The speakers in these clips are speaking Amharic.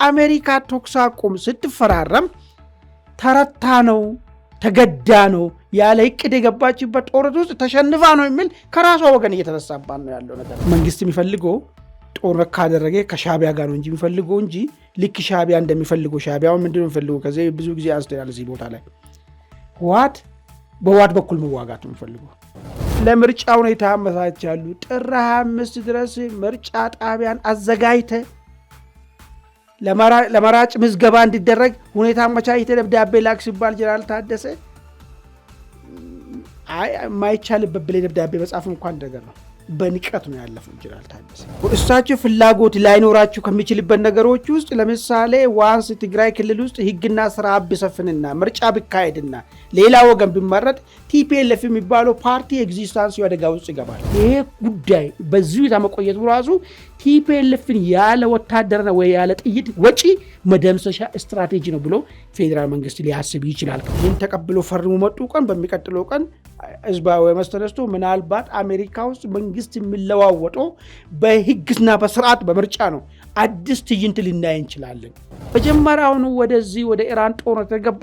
አሜሪካ ተኩስ አቁም ስትፈራረም ተረታ ነው ተገዳ ነው ያለ እቅድ የገባችበት ጦርነት ውስጥ ተሸንፋ ነው የሚል ከራሷ ወገን እየተነሳባት ነው ያለው ነገር። መንግስት የሚፈልገው ጦርነት ካደረገ ከሻቢያ ጋር ነው እንጂ የሚፈልገው እንጂ ልክ ሻቢያ እንደሚፈልገው ሻቢያው ምንድነው የሚፈልገው ከዚህ ብዙ ጊዜ አስተያየት እዚህ ቦታ ላይ በዋት በኩል መዋጋት ነው የሚፈልገው። ለምርጫ ሁኔታ አመቻቻሉ። ጥር 25 ድረስ ምርጫ ጣቢያን አዘጋጅተ ለመራጭ ምዝገባ እንዲደረግ ሁኔታ አመቻችተ ደብዳቤ ላክ ሲባል ጀነራል ታደሰ የማይቻልበት ብለ ደብዳቤ መጻፍ እንኳን ነገር ነው። በንቀት ነው ያለፈው ጀነራል ታደሰ። እሳቸው ፍላጎት ላይኖራቸው ከሚችልበት ነገሮች ውስጥ ለምሳሌ ዋንስ ትግራይ ክልል ውስጥ ህግና ስርዓት ቢሰፍንና ምርጫ ቢካሄድና ሌላ ወገን ቢመረጥ ቲፒኤልኤፍ የሚባለው ፓርቲ ኤግዚስተንስ አደጋ ውስጥ ይገባል። ይሄ ጉዳይ በዚሁ ተመቆየቱ ራሱ ቲፒኤልኤፍን ያለ ወታደርና ወይ ያለ ጥይት ወጪ መደምሰሻ ስትራቴጂ ነው ብሎ ፌደራል መንግስት ሊያስብ ይችላል። ይህን ተቀብሎ ፈርሙ መጡ ቀን በሚቀጥለው ቀን ህዝባዊ መስተነስቶ ምናልባት አሜሪካ ውስጥ መንግስት የሚለዋወጠው በህግና በስርዓት በምርጫ ነው። አዲስ ትዕይንት ልናይ እንችላለን። መጀመሪያውኑ ወደዚህ ወደ ኢራን ጦርነት የተገባ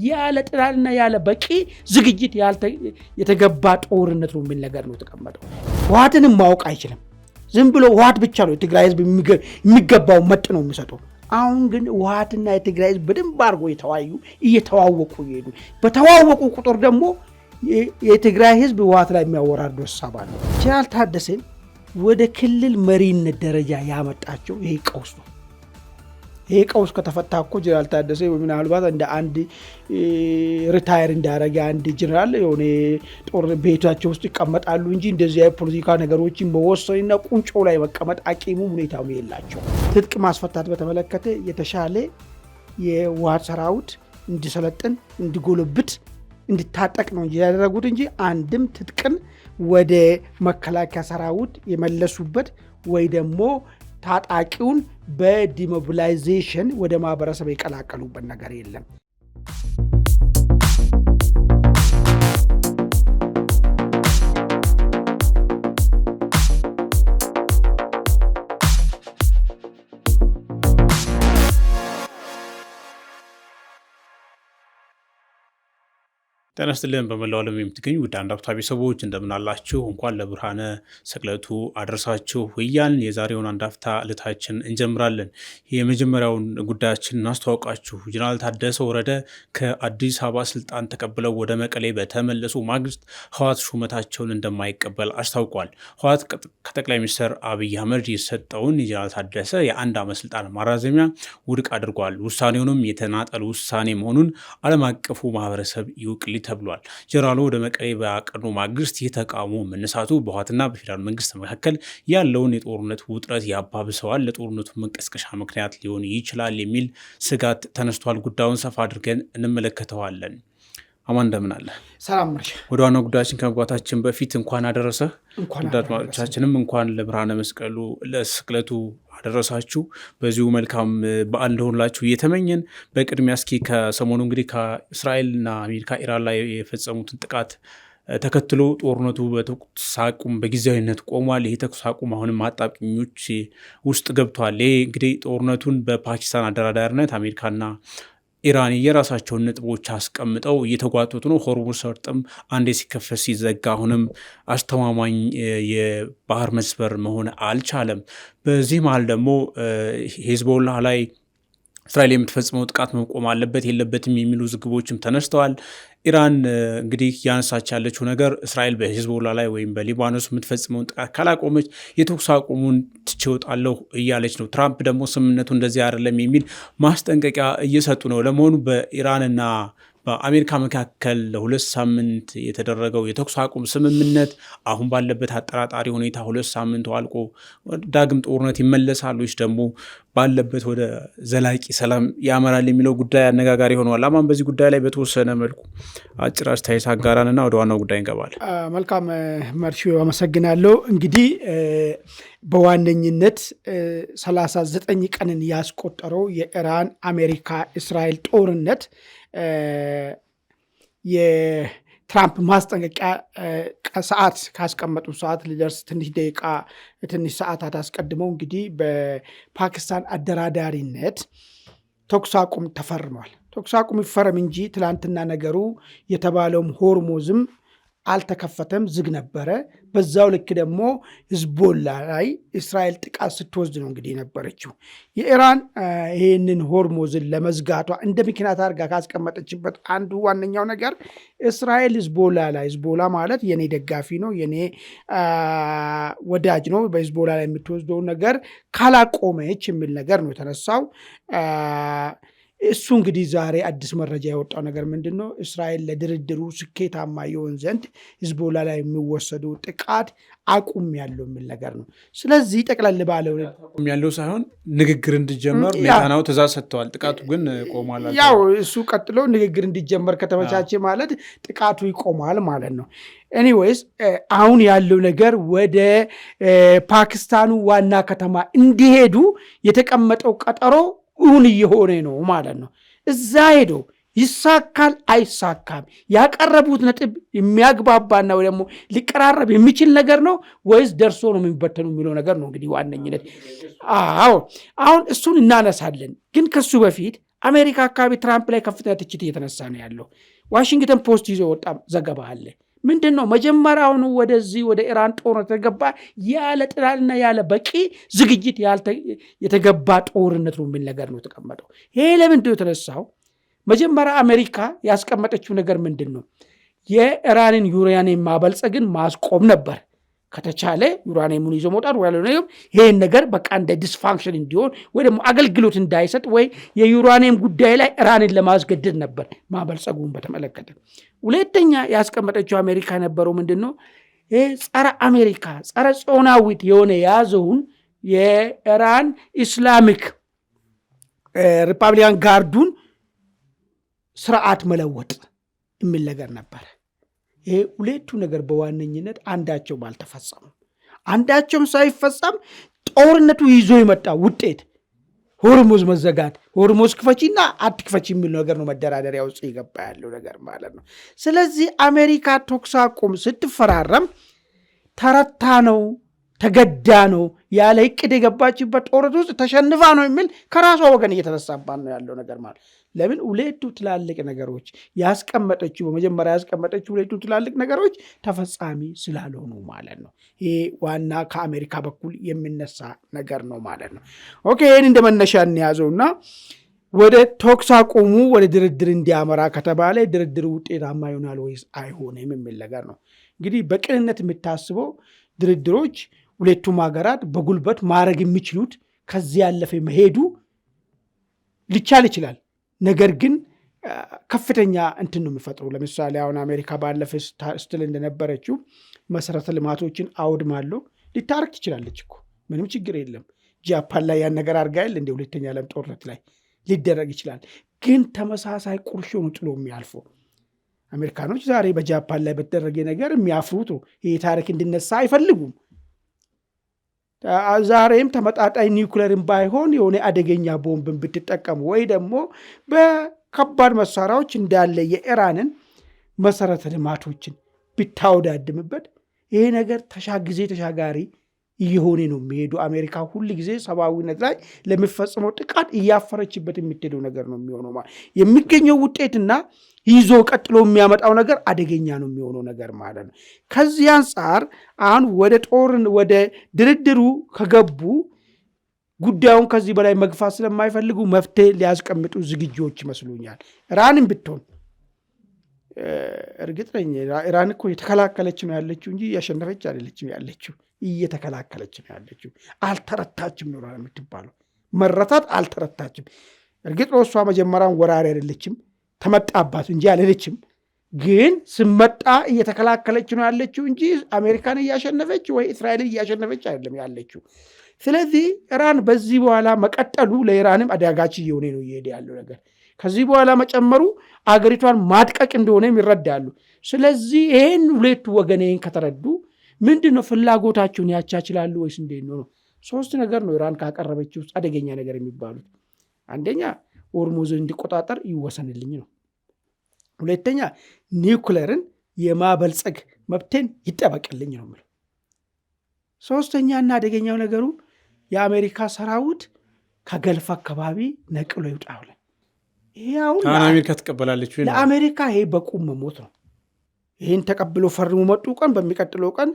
ያለ ጥናትና ያለ በቂ ዝግጅት የተገባ ጦርነት ነው የሚል ነገር ነው ተቀመጠው። ህወሓትንም ማወቅ አይችልም። ዝም ብሎ ህወሓት ብቻ ነው የትግራይ ህዝብ የሚገባው መጥ ነው የሚሰጠው። አሁን ግን ህወሓትና የትግራይ ህዝብ በደንብ አድርጎ እየተዋወቁ ይሄዱ። በተዋወቁ ቁጥር ደግሞ የትግራይ ህዝብ ህወሓት ላይ የሚያወራርዱ ሐሳብ አለ። ጀነራል ታደሰን ወደ ክልል መሪነት ደረጃ ያመጣቸው ይሄ ቀውስ ነው። ይሄ ቀውስ ከተፈታ እኮ ጀነራል ታደሰ ምናልባት እንደ አንድ ሪታየር እንዳረገ አንድ ጀነራል የሆነ ጦር ቤታቸው ውስጥ ይቀመጣሉ እንጂ እንደዚህ የፖለቲካ ነገሮችን በወሰንና ቁንጮ ላይ መቀመጥ አቂሙ ሁኔታው የላቸው። ትጥቅ ማስፈታት በተመለከተ የተሻለ የህወሓት ሰራዊት እንዲሰለጥን እንዲጎለብት እንዲታጠቅ ነው ያደረጉት እንጂ አንድም ትጥቅን ወደ መከላከያ ሰራዊት የመለሱበት ወይ ደግሞ ታጣቂውን በዲሞቢላይዜሽን ወደ ማህበረሰብ የቀላቀሉበት ነገር የለም። ጤና ይስጥልን። በመላው ዓለም የምትገኙ ውድ አንድ አፍታ ቤተሰቦች እንደምን አላችሁ? እንኳን ለብርሃነ ስቅለቱ አደረሳችሁ እያልን የዛሬውን አንድ አፍታ ዕለታችን እንጀምራለን። የመጀመሪያውን ጉዳያችን እናስተዋውቃችሁ። ጀነራል ታደሰ ወረደ ከአዲስ አበባ ስልጣን ተቀብለው ወደ መቀሌ በተመለሱ ማግስት ህወሓት ሹመታቸውን እንደማይቀበል አስታውቋል። ህወሓት ከጠቅላይ ሚኒስትር አብይ አህመድ የሰጠውን የጀነራል ታደሰ የአንድ ዓመት ስልጣን ማራዘሚያ ውድቅ አድርጓል። ውሳኔውንም የተናጠል ውሳኔ መሆኑን ዓለም አቀፉ ማህበረሰብ ይውቅል ተብሏል። ጀነራሉ ወደ መቀሌ በአቀኑ ማግስት የተቃውሞ መነሳቱ በህወሓትና በፌዴራል መንግስት መካከል ያለውን የጦርነት ውጥረት ያባብሰዋል፣ ለጦርነቱ መንቀስቀሻ ምክንያት ሊሆን ይችላል የሚል ስጋት ተነስቷል። ጉዳዩን ሰፋ አድርገን እንመለከተዋለን። አማን እንደምን አለ? ሰላም ነሽ? ወደ ዋናው ጉዳያችን ከመግባታችን በፊት እንኳን አደረሰ አድማጮቻችንም እንኳን ለብርሃነ መስቀሉ ለስቅለቱ አደረሳችሁ። በዚሁ መልካም በዓል እንደሆንላችሁ እየተመኘን በቅድሚያ እስኪ ከሰሞኑ እንግዲህ ከእስራኤልና አሜሪካ ኢራን ላይ የፈጸሙትን ጥቃት ተከትሎ ጦርነቱ በተኩስ አቁም በጊዜያዊነት ቆሟል። ይሄ ተኩስ አቁም አሁንም አጣብቂኞች ውስጥ ገብቷል። ይሄ እንግዲህ ጦርነቱን በፓኪስታን አደራዳሪነት አሜሪካና ኢራን የራሳቸውን ነጥቦች አስቀምጠው እየተጓተቱ ነው። ሆርሙዝ ሰርጥም አንዴ ሲከፈት ሲዘጋ አሁንም አስተማማኝ የባህር መስበር መሆን አልቻለም። በዚህ መሀል ደግሞ ሄዝቦላ ላይ እስራኤል የምትፈጽመው ጥቃት መቆም አለበት የለበትም የሚሉ ዝግቦችም ተነስተዋል። ኢራን እንግዲህ ያነሳች ያለችው ነገር እስራኤል በሂዝቦላ ላይ ወይም በሊባኖስ የምትፈጽመውን ጥቃት ካላቆመች የተኩስ አቁሙን ትቼ እወጣለሁ እያለች ነው። ትራምፕ ደግሞ ስምምነቱ እንደዚህ አይደለም የሚል ማስጠንቀቂያ እየሰጡ ነው። ለመሆኑ በኢራንና በአሜሪካ መካከል ለ2 ሳምንት የተደረገው የተኩስ አቁም ስምምነት አሁን ባለበት አጠራጣሪ ሁኔታ 2 ሳምንቱ አልቆ ዳግም ጦርነት ይመለሳል ወይስ ደግሞ ባለበት ወደ ዘላቂ ሰላም ያመራል የሚለው ጉዳይ አነጋጋሪ ሆኗል። አማን በዚህ ጉዳይ ላይ በተወሰነ መልኩ አጭር አስተያየት አጋራንና ወደ ዋናው ጉዳይ እንገባለን። መልካም መርሺ፣ አመሰግናለሁ። እንግዲህ በዋነኝነት 39 ቀንን ያስቆጠረው የኢራን አሜሪካ እስራኤል ጦርነት ትራምፕ ማስጠንቀቂያ ሰዓት ካስቀመጡ ሰዓት ሊደርስ ትንሽ ሰዓታት አስቀድመው እንግዲህ በፓኪስታን አደራዳሪነት ተኩስ አቁም ተፈርሟል። ተኩስ አቁም ይፈረም እንጂ ትላንትና ነገሩ የተባለውም ሆርሙዝም አልተከፈተም፣ ዝግ ነበረ። በዛው ልክ ደግሞ ሂዝቦላ ላይ እስራኤል ጥቃት ስትወስድ ነው እንግዲህ የነበረችው። የኢራን ይህንን ሆርሙዝን ለመዝጋቷ እንደ ምክንያት አድርጋ ካስቀመጠችበት አንዱ ዋነኛው ነገር እስራኤል ሂዝቦላ ላይ፣ ሂዝቦላ ማለት የኔ ደጋፊ ነው፣ የኔ ወዳጅ ነው፣ በሂዝቦላ ላይ የምትወስደውን ነገር ካላቆመች የሚል ነገር ነው የተነሳው። እሱ እንግዲህ ዛሬ አዲስ መረጃ የወጣው ነገር ምንድን ነው? እስራኤል ለድርድሩ ስኬታማ የሆን ዘንድ ሂዝቦላ ላይ የሚወሰዱ ጥቃት አቁም ያለው የሚል ነገር ነው። ስለዚህ ጠቅለል ባለው አቁም ያለው ሳይሆን ንግግር እንዲጀመር ኔታንያሁ ትእዛዝ ሰጥተዋል። ጥቃቱ ግን ቆሟል። ያው እሱ ቀጥሎ ንግግር እንዲጀመር ከተመቻቸ ማለት ጥቃቱ ይቆማል ማለት ነው። ኤኒዌይስ አሁን ያለው ነገር ወደ ፓኪስታኑ ዋና ከተማ እንዲሄዱ የተቀመጠው ቀጠሮ እውን እየሆነ ነው ማለት ነው። እዛ ሄዶ ይሳካል አይሳካም፣ ያቀረቡት ነጥብ የሚያግባባና ወይ ደግሞ ሊቀራረብ የሚችል ነገር ነው ወይስ ደርሶ ነው የሚበተኑ የሚለው ነገር ነው እንግዲህ ዋነኝነት። አሁን እሱን እናነሳለን። ግን ከሱ በፊት አሜሪካ አካባቢ ትራምፕ ላይ ከፍተኛ ትችት እየተነሳ ነው ያለው። ዋሽንግተን ፖስት ይዞ ወጣ ዘገባ አለ። ምንድን ነው መጀመሪያውኑ ወደዚህ ወደ ኢራን ጦርነት የተገባ ያለ ጥላልና ያለ በቂ ዝግጅት የተገባ ጦርነት ነው የሚል ነገር ነው የተቀመጠው። ይሄ ለምንድን ነው የተነሳው? መጀመሪያ አሜሪካ ያስቀመጠችው ነገር ምንድን ነው? የኢራንን ዩራኒየም ማበልጸግን ማስቆም ነበር። ከተቻለ ዩራኒየሙን ይዞ መውጣት ወይ ይሄን ነገር በቃ እንደ ዲስፋንክሽን እንዲሆን ወይ ደግሞ አገልግሎት እንዳይሰጥ ወይ የዩራኒየም ጉዳይ ላይ ኢራንን ለማስገደድ ነበር ማበልጸጉን በተመለከተ። ሁለተኛ ያስቀመጠችው አሜሪካ ነበረው ምንድን ነው? ይሄ ጸረ አሜሪካ ጸረ ጽዮናዊት የሆነ የያዘውን የኢራን ኢስላሚክ ሪፐብሊካን ጋርዱን ስርዓት መለወጥ የሚል ነገር ነበር። ይሄ ሁለቱ ነገር በዋነኝነት አንዳቸው ባልተፈጸሙ፣ አንዳቸውም ሳይፈጸም ጦርነቱ ይዞ የመጣ ውጤት ሆርሙዝ መዘጋት፣ ሆርሙዝ ክፈቺና አትክፈቺ የሚል ነገር ነው መደራደሪያ ውስጥ የገባ ያለው ነገር ማለት ነው። ስለዚህ አሜሪካ ተኩስ አቁም ስትፈራረም ተረታ ነው፣ ተገዳ ነው፣ ያለ እቅድ የገባችበት ጦርነት ውስጥ ተሸንፋ ነው የሚል ከራሷ ወገን እየተነሳባት ነው ያለው ነገር ማለት። ለምን? ሁለቱ ትላልቅ ነገሮች ያስቀመጠችው በመጀመሪያ ያስቀመጠችው ሁለቱ ትላልቅ ነገሮች ተፈጻሚ ስላልሆኑ ማለት ነው። ይሄ ዋና ከአሜሪካ በኩል የሚነሳ ነገር ነው ማለት ነው። ኦኬ፣ ይህን እንደ መነሻ እንያዘውና ወደ ተኩስ አቁሙ ወደ ድርድር እንዲያመራ ከተባለ ድርድር ውጤታማ ይሆናል ወይስ አይሆንም የሚል ነገር ነው። እንግዲህ በቅንነት የምታስበው ድርድሮች ሁለቱም ሀገራት በጉልበት ማድረግ የሚችሉት ከዚህ ያለፈ መሄዱ ሊቻል ይችላል። ነገር ግን ከፍተኛ እንትን ነው የሚፈጥሩ። ለምሳሌ አሁን አሜሪካ ባለፈ ስትል እንደነበረችው መሰረተ ልማቶችን አውድማለሁ ሊታረቅ ትችላለች እኮ ምንም ችግር የለም። ጃፓን ላይ ያን ነገር አድርጋ የለ እንደ ሁለተኛ ዓለም ጦርነት ላይ ሊደረግ ይችላል። ግን ተመሳሳይ ቁርሾ ነው ጥሎ የሚያልፈው። አሜሪካኖች ዛሬ በጃፓን ላይ በተደረገ ነገር የሚያፍሩት ይህ ታሪክ እንዲነሳ አይፈልጉም። ዛሬም ተመጣጣኝ ኒውክለርን ባይሆን የሆነ አደገኛ ቦምብን ብትጠቀሙ ወይ ደግሞ በከባድ መሳሪያዎች እንዳለ የኢራንን መሰረተ ልማቶችን ብታወዳድምበት ይሄ ነገር ጊዜ ተሻጋሪ እየሆነ ነው የሚሄዱ። አሜሪካ ሁል ጊዜ ሰብአዊነት ላይ ለሚፈጽመው ጥቃት እያፈረችበት የምትሄደው ነገር ነው የሚሆነው ማለት የሚገኘው ውጤትና ይዞ ቀጥሎ የሚያመጣው ነገር አደገኛ ነው የሚሆነው ነገር ማለት ነው። ከዚህ አንጻር አሁን ወደ ድርድሩ ከገቡ ጉዳዩን ከዚህ በላይ መግፋት ስለማይፈልጉ መፍትሄ ሊያስቀምጡ ዝግጁዎች ይመስሉኛል። ኢራንን ብትሆን እርግጥ ነኝ ኢራን እኮ የተከላከለች ነው ያለችው እንጂ ያሸነፈች አይደለችም ያለችው፣ እየተከላከለች ነው ያለችው። አልተረታችም ነው የምትባለው። መረታት አልተረታችም። እርግጥ ነው እሷ መጀመሪያውን ወራሪ አይደለችም፣ ተመጣባት እንጂ አልሄደችም። ግን ስመጣ እየተከላከለች ነው ያለችው እንጂ አሜሪካን እያሸነፈች ወይ እስራኤልን እያሸነፈች አይደለም ያለችው። ስለዚህ ኢራን በዚህ በኋላ መቀጠሉ ለኢራንም አዳጋች እየሆነ ነው እየሄደ ያለው ነገር። ከዚህ በኋላ መጨመሩ አገሪቷን ማድቀቅ እንደሆነ ይረዳሉ። ስለዚህ ይሄን ሁለቱ ወገን ይሄን ከተረዱ ምንድነው ፍላጎታቸውን ያቻችላሉ ወይስ እንዴት ነው? ሶስት ነገር ነው ኢራን ካቀረበችው ውስጥ አደገኛ ነገር የሚባሉት። አንደኛ ሆርሙዝን እንዲቆጣጠር ይወሰንልኝ ነው። ሁለተኛ ኒውክለርን የማበልጸግ መብቴን ይጠበቅልኝ ነው የምለው። ሶስተኛና አደገኛው ነገሩ የአሜሪካ ሰራዊት ከገልፍ አካባቢ ነቅሎ ይውጣ ብለን ይሄ አሁን አሜሪካ ትቀበላለች። ለአሜሪካ ይሄ በቁም መሞት ነው። ይህን ተቀብሎ ፈርሞ መጡ ቀን በሚቀጥለው ቀን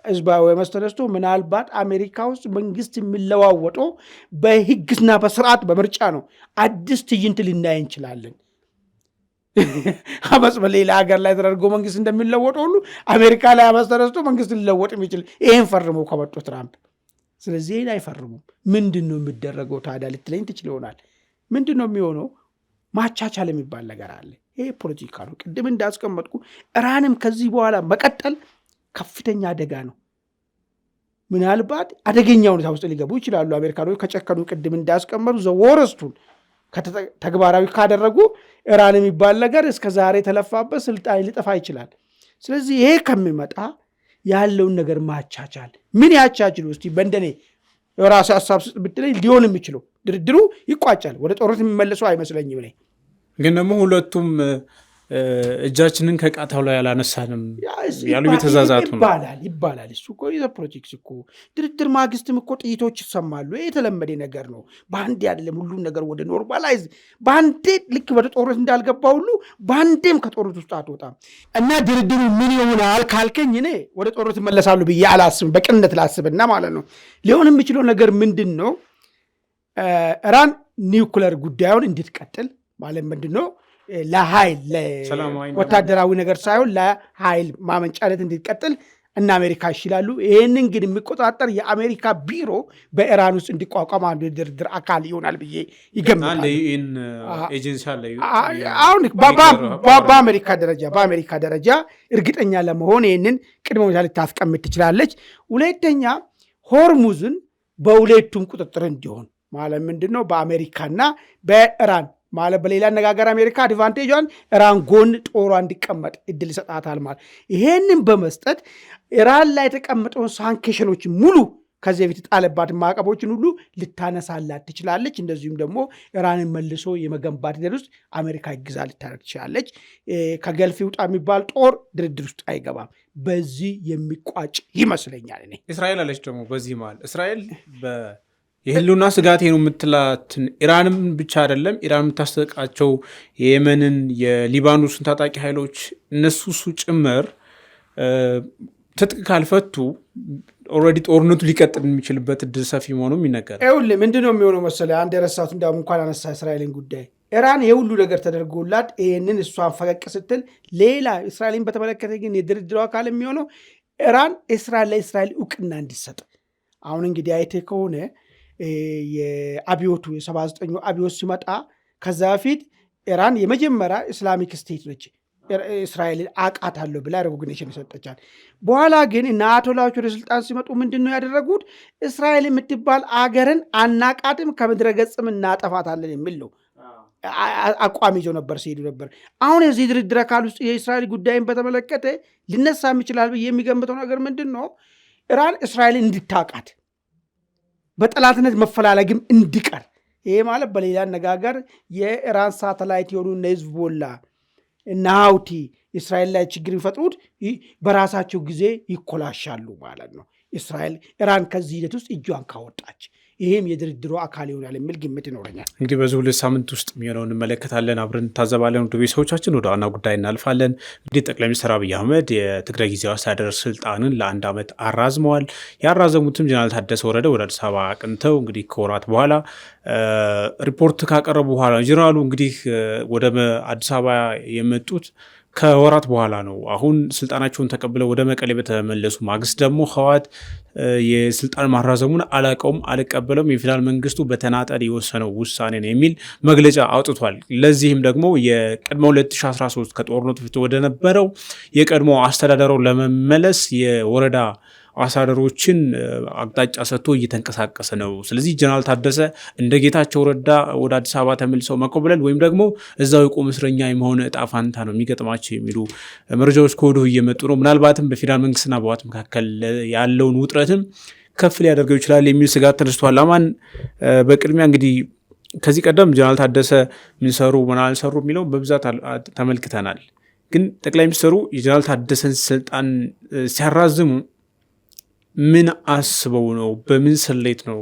ህዝባዊ አመፅ ተነስቶ ምናልባት አሜሪካ ውስጥ መንግስት የሚለዋወጠው በህግና በስርዓት በምርጫ ነው። አዲስ ትዕይንት ልናይ እንችላለን። አመፅ በሌላ ሀገር ላይ ተደርጎ መንግስት እንደሚለወጠው ሁሉ አሜሪካ ላይ አመፅ ተነስቶ መንግስት ሊለወጥ የሚችል ይህን ፈርመው ከመጡ ትራምፕ። ስለዚህ ይህን አይፈርሙም። ምንድን ነው የሚደረገው ታዲያ ልትለኝ ትችል ይሆናል። ምንድን ነው የሚሆነው? ማቻቻል የሚባል ነገር አለ። ይሄ ፖለቲካ ነው። ቅድም እንዳስቀመጥኩ ኢራንም ከዚህ በኋላ መቀጠል ከፍተኛ አደጋ ነው። ምናልባት አደገኛ ሁኔታ ውስጥ ሊገቡ ይችላሉ አሜሪካኖች ከጨከኑ። ቅድም እንዳስቀመጡ ዘወረስቱን ተግባራዊ ካደረጉ ኢራን የሚባል ነገር እስከ ዛሬ ተለፋበት ስልጣን ሊጠፋ ይችላል። ስለዚህ ይሄ ከሚመጣ ያለውን ነገር ማቻቻል ምን ያቻችሉ እስቲ በእንደኔ የራሱ ሀሳብ ብትለኝ ሊሆን የሚችለው ድርድሩ ይቋጫል። ወደ ጦርነት የሚመለሰው አይመስለኝም። እኔ ግን ደግሞ ሁለቱም እጃችንን ከቃታው ላይ አላነሳንም ያሉ የተዛዛቱ ይባላል። እሱ እኮ የፖለቲክስ እኮ ድርድር ማግስትም እኮ ጥይቶች ይሰማሉ። የተለመደ ነገር ነው። በአንዴ አይደለም ሁሉን ነገር ወደ ኖርማላይዝ በአንዴ ልክ ወደ ጦርነት እንዳልገባ ሁሉ በአንዴም ከጦርነት ውስጥ አትወጣም። እና ድርድሩ ምን ይሆናል ካልከኝ እኔ ወደ ጦርነት ይመለሳሉ ብዬ አላስብም። በቅንነት ላስብና ማለት ነው። ሊሆን የሚችለው ነገር ምንድን ነው? ኢራን ኒውክለር ጉዳዩን እንድትቀጥል ማለት ምንድን ነው? ለኃይል ወታደራዊ ነገር ሳይሆን ለኃይል ማመንጫነት እንዲቀጥል እና አሜሪካ ይችላሉ። ይህንን ግን የሚቆጣጠር የአሜሪካ ቢሮ በኢራን ውስጥ እንዲቋቋም አንዱ የድርድር አካል ይሆናል ብዬ ይገምታል። አሁን በአሜሪካ ደረጃ እርግጠኛ ለመሆን ይህንን ቅድመ ሁኔታ ልታስቀምጥ ትችላለች። ሁለተኛ ሆርሙዝን በሁለቱም ቁጥጥር እንዲሆን ማለት ምንድን ነው? በአሜሪካና በኢራን ማለት በሌላ አነጋገር አሜሪካ አድቫንቴጇን ኢራን ጎን ጦሯ እንዲቀመጥ እድል ይሰጣታል ማለት። ይሄንን በመስጠት ኢራን ላይ የተቀመጠውን ሳንክሽኖች ሙሉ ከዚህ በፊት ጣለባት ማዕቀቦችን ሁሉ ልታነሳላት ትችላለች። እንደዚሁም ደግሞ ኢራንን መልሶ የመገንባት ሂደት ውስጥ አሜሪካ ይግዛ ልታደርግ ትችላለች። ከገልፍ ይውጣ የሚባል ጦር ድርድር ውስጥ አይገባም። በዚህ የሚቋጭ ይመስለኛል። እኔ እስራኤል አለች ደግሞ በዚህ መሃል እስራኤል የህልውና ስጋቴ ነው የምትላትን ኢራንም ብቻ አይደለም ኢራን የምታስጠቃቸው የየመንን የሊባኖስን ታጣቂ ኃይሎች እነሱ ጭምር ትጥቅ ካልፈቱ ኦልሬዲ ጦርነቱ ሊቀጥል የሚችልበት እድል ሰፊ መሆኑም ይነገራል። ይኸውልህ ምንድን ነው የሚሆነው መሰለህ? አንድ የረሳሁት እንዳውም እንኳን አነሳ እስራኤልን ጉዳይ ኢራን የሁሉ ነገር ተደርጎላት ይህንን እሷን ፈቀቅ ስትል ሌላ እስራኤልን በተመለከተ ግን የድርድሩ አካል የሚሆነው ኢራን ለእስራኤል እውቅና እንዲሰጥ። አሁን እንግዲህ አይቴ ከሆነ የአብዮቱ የ79 አብዮት ሲመጣ ከዛ በፊት ኢራን የመጀመሪያ ኢስላሚክ ስቴት ነች። እስራኤልን አቃታለሁ ብላ ሬኮግኒሽን ይሰጠቻል። በኋላ ግን እነ አያቶላዎች ወደ ስልጣን ሲመጡ ምንድን ነው ያደረጉት? እስራኤል የምትባል አገርን አናቃትም፣ ከምድረ ገጽም እናጠፋታለን የሚል ነው አቋም ይዘው ነበር ሲሄዱ ነበር። አሁን የዚህ ድርድር አካል ውስጥ የእስራኤል ጉዳይን በተመለከተ ሊነሳ የሚችላል ብዬ የሚገምተው ነገር ምንድን ነው? ኢራን እስራኤልን እንድታቃት በጠላትነት መፈላለግም እንዲቀር። ይሄ ማለት በሌላ አነጋገር የኢራን ሳተላይት የሆኑ እነ ሂዝቦላ እና ሀውቲ እስራኤል ላይ ችግር የሚፈጥሩት በራሳቸው ጊዜ ይኮላሻሉ ማለት ነው። ኢራን ከዚህ ሂደት ውስጥ እጇን ካወጣች ይህም የድርድሩ አካል ይሆናል የሚል ግምት ይኖረኛል። እንግዲህ በዚህ 2 ሳምንት ውስጥ የሚሆነው እንመለከታለን፣ አብረን እንታዘባለን። ወደ ቤተሰቦቻችን ወደ ዋና ጉዳይ እናልፋለን። እንግዲህ ጠቅላይ ሚኒስትር አብይ አህመድ የትግራይ ጊዜያዊ አስተዳደር ስልጣንን ለ1 ዓመት አራዝመዋል። ያራዘሙትም ጀነራል ታደሰ ወረደ ወደ አዲስ አበባ አቅንተው እንግዲህ ከወራት በኋላ ሪፖርት ካቀረቡ በኋላ ጀነራሉ እንግዲህ ወደ አዲስ አበባ የመጡት ከወራት በኋላ ነው። አሁን ስልጣናቸውን ተቀብለው ወደ መቀሌ በተመለሱ ማግስት ደግሞ ህወሓት የስልጣን ማራዘሙን አላቀውም አልቀበለውም፣ የፌዴራል መንግስቱ በተናጠል የወሰነው ውሳኔ ነው የሚል መግለጫ አውጥቷል። ለዚህም ደግሞ የቀድሞ 2013 ከጦርነቱ ፊት ወደ ነበረው የቀድሞ አስተዳደረው ለመመለስ የወረዳ አስተዳደሮችን አቅጣጫ ሰጥቶ እየተንቀሳቀሰ ነው። ስለዚህ ጀነራል ታደሰ እንደ ጌታቸው ረዳ ወደ አዲስ አበባ ተመልሰው መኮብለል ወይም ደግሞ እዛው የቆም እስረኛ የመሆን እጣ ፋንታ ነው የሚገጥማቸው የሚሉ መረጃዎች ከወዲሁ እየመጡ ነው። ምናልባትም በፌዴራል መንግስትና በህወሓት መካከል ያለውን ውጥረትም ከፍ ሊያደርገው ይችላል የሚል ስጋት ተነስቷል። አማን በቅድሚያ እንግዲህ ከዚህ ቀደም ጀነራል ታደሰ ምን ሰሩ ምን አልሰሩ የሚለው በብዛት ተመልክተናል። ግን ጠቅላይ ሚኒስትሩ የጀነራል ታደሰን ስልጣን ሲያራዝሙ ምን አስበው ነው፣ በምን ስሌት ነው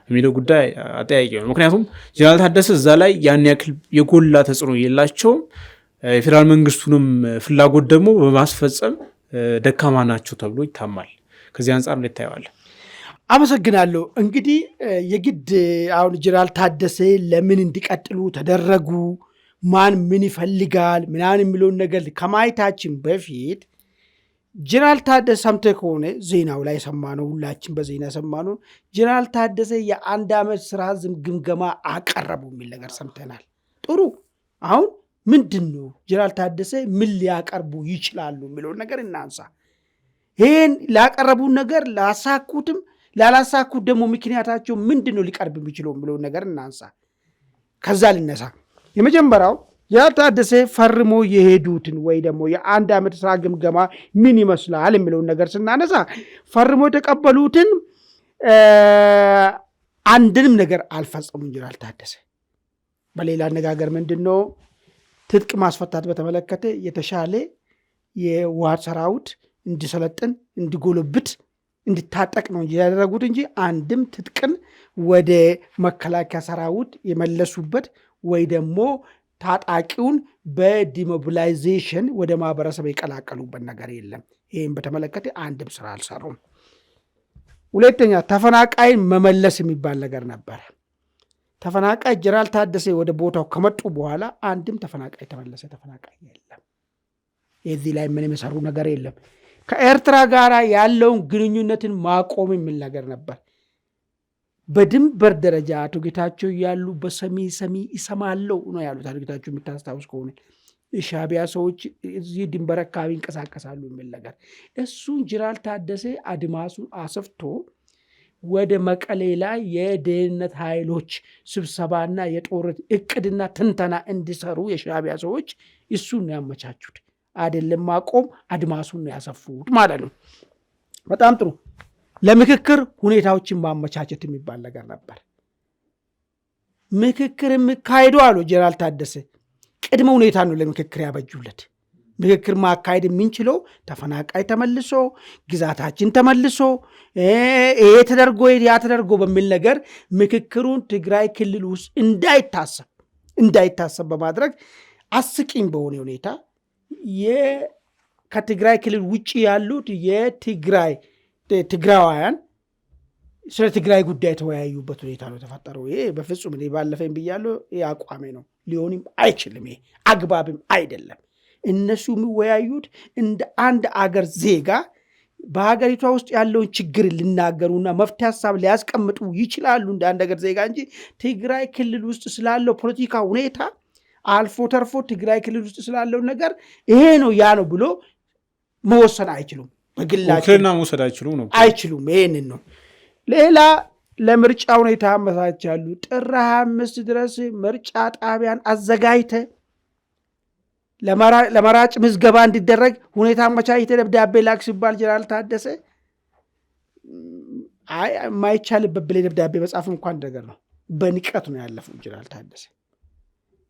የሚለው ጉዳይ አጠያቂ ነው። ምክንያቱም ጀነራል ታደሰ እዛ ላይ ያን ያክል የጎላ ተጽዕኖ የላቸውም። የፌዴራል መንግስቱንም ፍላጎት ደግሞ በማስፈጸም ደካማ ናቸው ተብሎ ይታማል። ከዚህ አንጻር እንዴት ታየዋለህ? አመሰግናለሁ። እንግዲህ የግድ አሁን ጀነራል ታደሰ ለምን እንዲቀጥሉ ተደረጉ፣ ማን ምን ይፈልጋል ምናምን የሚለውን ነገር ከማየታችን በፊት ጀነራል ታደሰ ሰምተህ ከሆነ ዜናው ላይ ሰማነው፣ ሁላችን በዜና ሰማነው። ጀነራል ታደሰ የ1 ዓመት ስራ ግምገማ አቀረቡ የሚል ነገር ሰምተናል። ጥሩ። አሁን ምንድን ነው ጀነራል ታደሰ ምን ሊያቀርቡ ይችላሉ የሚለውን ነገር እናንሳ። ይህን ላቀረቡን ነገር ላሳኩትም ላላሳኩት ደግሞ ምክንያታቸው ምንድን ነው ሊቀርብ የሚችለው የሚለውን ነገር እናንሳ። ከዛ ልነሳ። የመጀመሪያው ጀነራል ታደሰ ፈርሞ የሄዱትን ወይ ደግሞ የ1 ዓመት ስራ ግምገማ ምን ይመስላል የሚለውን ነገር ስናነሳ ፈርሞ የተቀበሉትን አንድንም ነገር አልፈጸሙም ጀነራል ታደሰ። በሌላ አነጋገር ምንድን ነው ትጥቅ ማስፈታት በተመለከተ የተሻለ የህወሓት ሰራዊት እንዲሰለጥን እንዲጎለብት እንዲታጠቅ ነው ያደረጉት እንጂ አንድም ትጥቅን ወደ መከላከያ ሰራዊት የመለሱበት ወይ ደግሞ ታጣቂውን በዲሞቢላይዜሽን ወደ ማህበረሰብ የቀላቀሉበት ነገር የለም። ይህም በተመለከተ አንድም ስራ አልሰሩም። ሁለተኛ ተፈናቃይ መመለስ የሚባል ነገር ነበር። ተፈናቃይ ጀነራል ታደሰ ወደ ቦታው ከመጡ በኋላ አንድም ተፈናቃይ ተመለሰ ተፈናቃይ የለም። የዚህ ላይ ምን የሰሩ ነገር የለም። ከኤርትራ ጋር ያለውን ግንኙነትን ማቆም የሚል ነገር ነበር። በድንበር ደረጃ አቶ ጌታቸው ያሉ በሰሚ ይሰማለው ነው ያሉት። አቶ ጌታቸው የምታስታውስ ከሆነ ሻዕቢያ ሰዎች እዚህ ድንበር አካባቢ ይንቀሳቀሳሉ የሚል ነገር እሱን ጀነራል ታደሰ አድማሱን አሰፍቶ ወደ መቀሌ ላይ የደህንነት ኃይሎች ስብሰባና የጦርነት እቅድና ትንተና እንዲሰሩ የሻዕቢያ ሰዎች እሱን ነው ያመቻቹት። አይደለም ማቆም አድማሱን ነው ያሰፉት ማለት ነው። በጣም ጥሩ። ለምክክር ሁኔታዎችን ማመቻቸት የሚባል ነገር ነበር። ምክክር የሚካሄዱ አሉ ጀነራል ታደሰ ቅድመ ሁኔታ ነው ለምክክር ያበጁለት። ምክክር ማካሄድ የምንችለው ተፈናቃይ ተመልሶ ግዛታችን ተመልሶ ይሄ ተደርጎ ያ ተደርጎ በሚል ነገር ምክክሩን ትግራይ ክልል ውስጥ እንዳይታሰብ በማድረግ አስቂኝ በሆነ ሁኔታ ከትግራይ ክልል ውጭ ያሉት ትግራዋያን ስለ ትግራይ ጉዳይ ተወያዩበት ሁኔታ ነው የተፈጠረው። ይሄ በፍጹም እኔ ባለፈኝ ብያለሁ። ይሄ አቋሜ ነው፣ ሊሆንም አይችልም። ይሄ አግባብም አይደለም። እነሱ የሚወያዩት እንደ አንድ አገር ዜጋ በሀገሪቷ ውስጥ ያለውን ችግር ሊናገሩና መፍትሄ ሀሳብ ሊያስቀምጡ ይችላሉ እንደ አንድ አገር ዜጋ እንጂ ትግራይ ክልል ውስጥ ስላለው ፖለቲካ ሁኔታ አልፎ ተርፎ ትግራይ ክልል ውስጥ ስላለው ነገር ይሄ ነው ያ ነው ብሎ መወሰን አይችሉም። በግላቸውና መውሰድ አይችሉም። ይሄንን ነው። ሌላ ለምርጫ ሁኔታ አመቻቻሉ። ጥር 25 ድረስ ምርጫ ጣቢያን አዘጋጅተ ለመራጭ ምዝገባ እንዲደረግ ሁኔታ አመቻችተ ደብዳቤ ላክ ሲባል ጀነራል ታደሰ የማይቻልበት ብለ ደብዳቤ መጻፍ እንኳን ነገር ነው። በንቀት ነው ያለፈው ጀነራል ታደሰ።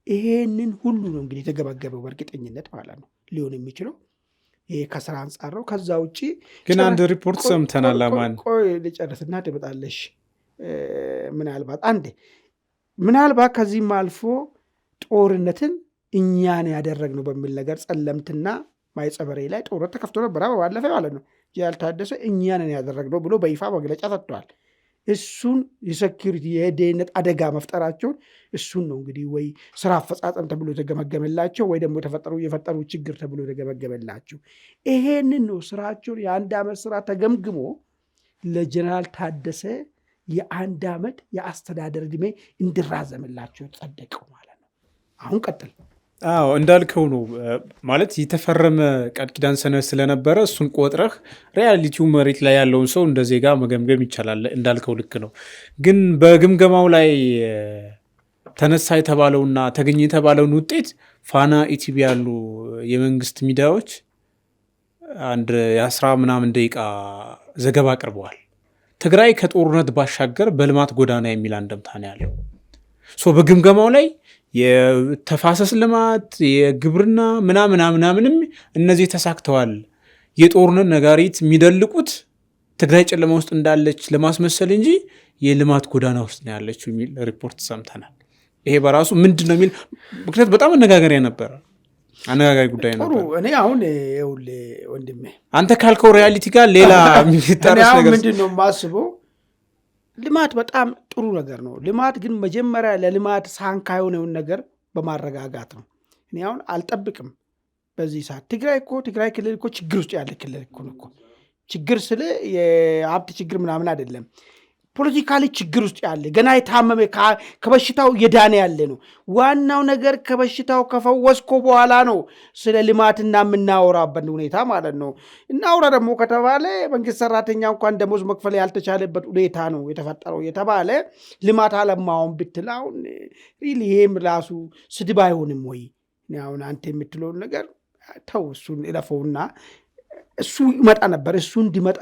ይሄንን ሁሉ ነው እንግዲህ የተገበገበው በእርግጠኝነት ማለት ነው ሊሆን የሚችለው ይሄ ከስራ አንጻር ነው። ከዛ ውጭ ግን አንድ ሪፖርት ሰምተናል። አማን ቆይ ልጨርስና ትመጣለሽ። ምናልባት ከዚህም አልፎ ጦርነትን እኛን ያደረግነው በሚል ነገር ጸለምትና ማይጸበሬ ላይ ጦርነት ተከፍቶ ነበር ባለፈ ማለት ነው። ጀነራል ታደሰ እኛን ያደረግነው ብሎ በይፋ መግለጫ ሰጥተዋል። እሱን የሴኪሪቲ የደህንነት አደጋ መፍጠራቸውን እሱን ነው እንግዲህ ወይ ስራ አፈጻጸም ተብሎ የተገመገመላቸው ወይ ደግሞ የፈጠሩ ችግር ተብሎ የተገመገመላቸው። ይሄንን ነው ስራቸውን የ1 ዓመት ስራ ተገምግሞ ለጀነራል ታደሰ የ1 ዓመት የአስተዳደር ዕድሜ እንዲራዘምላቸው ጸደቀው ማለት ነው። አሁን ቀጥል። እንዳልከው ነው ማለት የተፈረመ ቃል ኪዳን ሰነድ ስለነበረ እሱን ቆጥረህ ሪያሊቲው መሬት ላይ ያለውን ሰው እንደ ዜጋ መገምገም ይቻላል። እንዳልከው ልክ ነው። ግን በግምገማው ላይ ተነሳ የተባለውና ተገኘ የተባለውን ውጤት ፋና ኢቲቪ ያሉ የመንግስት ሚዲያዎች አንድ የ10 ምናምን ደቂቃ ዘገባ አቅርበዋል። ትግራይ ከጦርነት ባሻገር በልማት ጎዳና የሚል አንድምታ ነው ያለው። በግምገማው ላይ የተፋሰስ ልማት፣ የግብርና ምናምንም እነዚህ ተሳክተዋል። የጦርነት ነጋሪት የሚደልቁት ትግራይ ጨለማ ውስጥ እንዳለች ለማስመሰል እንጂ የልማት ጎዳና ውስጥ ነው ያለችው የሚል ሪፖርት ሰምተናል። ይሄ በራሱ ምንድን ነው የሚል ምክንያት በጣም አነጋጋሪ ጉዳይ ነበር። እኔ አሁን ይኸውልህ ወንድሜ አንተ ካልከው ሪያሊቲ ጋር ሌላ የሚጣረስ ነገር ምንድን ነው የማስበው? ልማት በጣም ጥሩ ነገር ነው። ልማት ግን መጀመሪያ ለልማት ሳንካ የሆነውን ነገር በማረጋጋት ነው። እኔ አሁን አልጠብቅም በዚህ ሰዓት ትግራይ ክልል እኮ ችግር ውስጥ ያለ ክልል እኮ ነው። ችግር ስለ የሀብት ችግር ምናምን አይደለም። ፖለቲካሊ ችግር ውስጥ ያለ ገና የታመመ ከበሽታው የዳነ ያለ ነው። ዋናው ነገር ከበሽታው ከፈወስኮ በኋላ ነው ስለ ልማትና የምናወራበት ሁኔታ ማለት ነው። እናውራ ደግሞ ከተባለ መንግስት ሰራተኛ እንኳን ደሞዝ መክፈል ያልተቻለበት ሁኔታ ነው የተፈጠረው የተባለ ልማት አለማውን ብትል አሁን ይሄም ራሱ ስድብ አይሆንም ወይ? አሁን አንተ የምትለውን ነገር ተው፣ እሱን እለፈውና እሱ ይመጣ ነበር። እሱ እንዲመጣ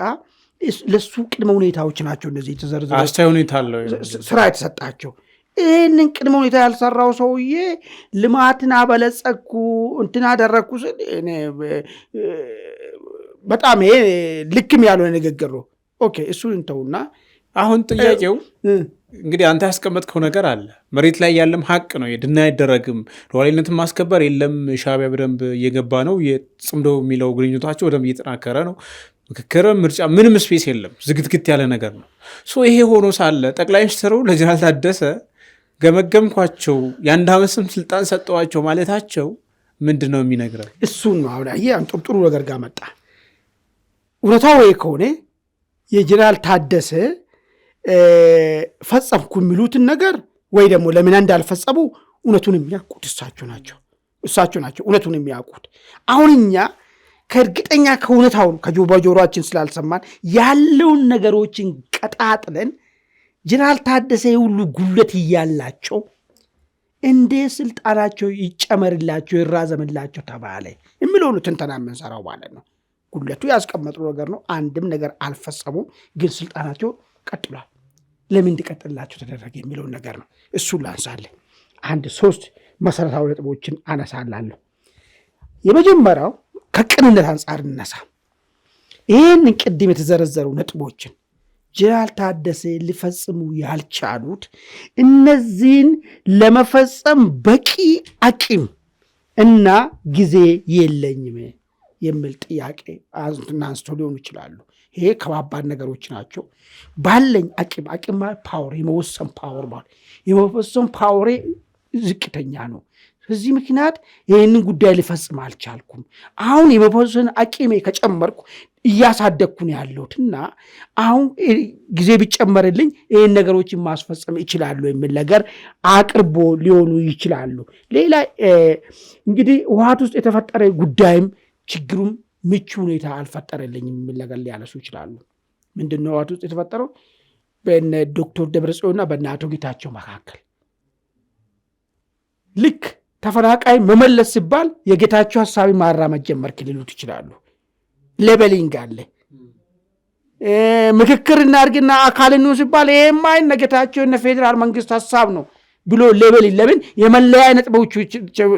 ለሱ ቅድመ ሁኔታዎች ናቸው እነዚህ የተዘረዘሩ። አስቻይ ሁኔታ አለው ስራ የተሰጣቸው። ይህንን ቅድመ ሁኔታ ያልሰራው ሰውዬ ልማትን አበለጸኩ እንትን አደረግኩ ስል በጣም ይሄ ልክም ያልሆነ ንግግር ነው። ኦኬ እሱን እንተውና አሁን ጥያቄው እንግዲህ አንተ ያስቀመጥከው ነገር አለ መሬት ላይ ያለም ሀቅ ነው። የድና አይደረግም። ሉዓላዊነትን ማስከበር የለም። ሻዕቢያ በደንብ እየገባ ነው። የጽምዶ የሚለው ግንኙነታቸው በደንብ እየጠናከረ ነው። ምክክር፣ ምርጫ ምንም ስፔስ የለም። ዝግትግት ያለ ነገር ነው። ይሄ ሆኖ ሳለ ጠቅላይ ሚኒስትሩ ለጀነራል ታደሰ ገመገምኳቸው የአንድ ዓመትም ስልጣን ሰጠዋቸው ማለታቸው ምንድን ነው የሚነግረው? እሱን ነው አሁን ይሄ ጥሩ ነገር ጋር መጣ። እውነታው ወይ ከሆነ የጀነራል ታደሰ ፈጸምኩ የሚሉትን ነገር ወይ ደግሞ ለምን እንዳልፈጸሙ እውነቱን የሚያውቁት እሳቸው ናቸው እውነቱን የሚያውቁት። አሁን እኛ ከእርግጠኛ ከእውነታው በጆሮአችን ስላልሰማን ያለውን ነገሮችን ቀጣጥለን ጀነራል ታደሰ ሁሉ ጉለት እያላቸው እንደ ስልጣናቸው ይጨመርላቸው ይራዘምላቸው ተባለ የሚለውን ትንተና የምንሰራው ማለት ነው። ጉለቱ ያስቀመጡ ነገር ነው። አንድም ነገር አልፈጸሙም፣ ግን ስልጣናቸው ቀጥሏል። ለምን እንዲቀጥላቸው ተደረገ የሚለውን ነገር ነው። እሱን ላንሳለን። 3 መሰረታዊ ነጥቦችን አነሳላለሁ። የመጀመሪያው ከቅንነት አንጻር እነሳ። ይህንን ቅድም የተዘረዘሩ ነጥቦችን ጀነራል ታደሰ ሊፈጽሙ ያልቻሉት እነዚህን ለመፈጸም በቂ አቅም እና ጊዜ የለኝም የሚል ጥያቄ አንስቶ ሊሆኑ ይችላሉ። ይሄ ከባባድ ነገሮች ናቸው። ባለኝ አቅም ፓወር የመወሰን ፓወር ማለት የመወሰን ፓወሬ ዝቅተኛ ነው። በዚህ ምክንያት ይህንን ጉዳይ ሊፈጽም አልቻልኩም። አሁን የመወሰን አቅሜ ከጨመርኩ እያሳደግኩ ነው ያለሁትና አሁን ጊዜ ቢጨመርልኝ ይህን ነገሮችን ማስፈጸም ይችላሉ የሚል ነገር አቅርቦ ሊሆኑ ይችላሉ። ሌላ እንግዲህ ህወሓት ውስጥ የተፈጠረ ጉዳይም ችግሩም ምቹ ሁኔታ አልፈጠረልኝም የሚል ነገር ሊያነሱ ይችላሉ። ምንድነው ህወሓት ውስጥ የተፈጠረው? በእነ ዶክተር ደብረጽዮንና በእነ አቶ ጌታቸው መካከል ልክ ተፈናቃይ መመለስ ሲባል የጌታቸው ሀሳቢ ማራመድ ጀመርክ ሊሉት ይችላሉ። ሌበሊንግ አለ። ምክክር እናድርግና አካል ነው ሲባል ይሄማ እነ ጌታቸው እነ ፌዴራል መንግስት ሀሳብ ነው ብሎ ሌበሊንግ ለምን የመለያ ነጥቦቹ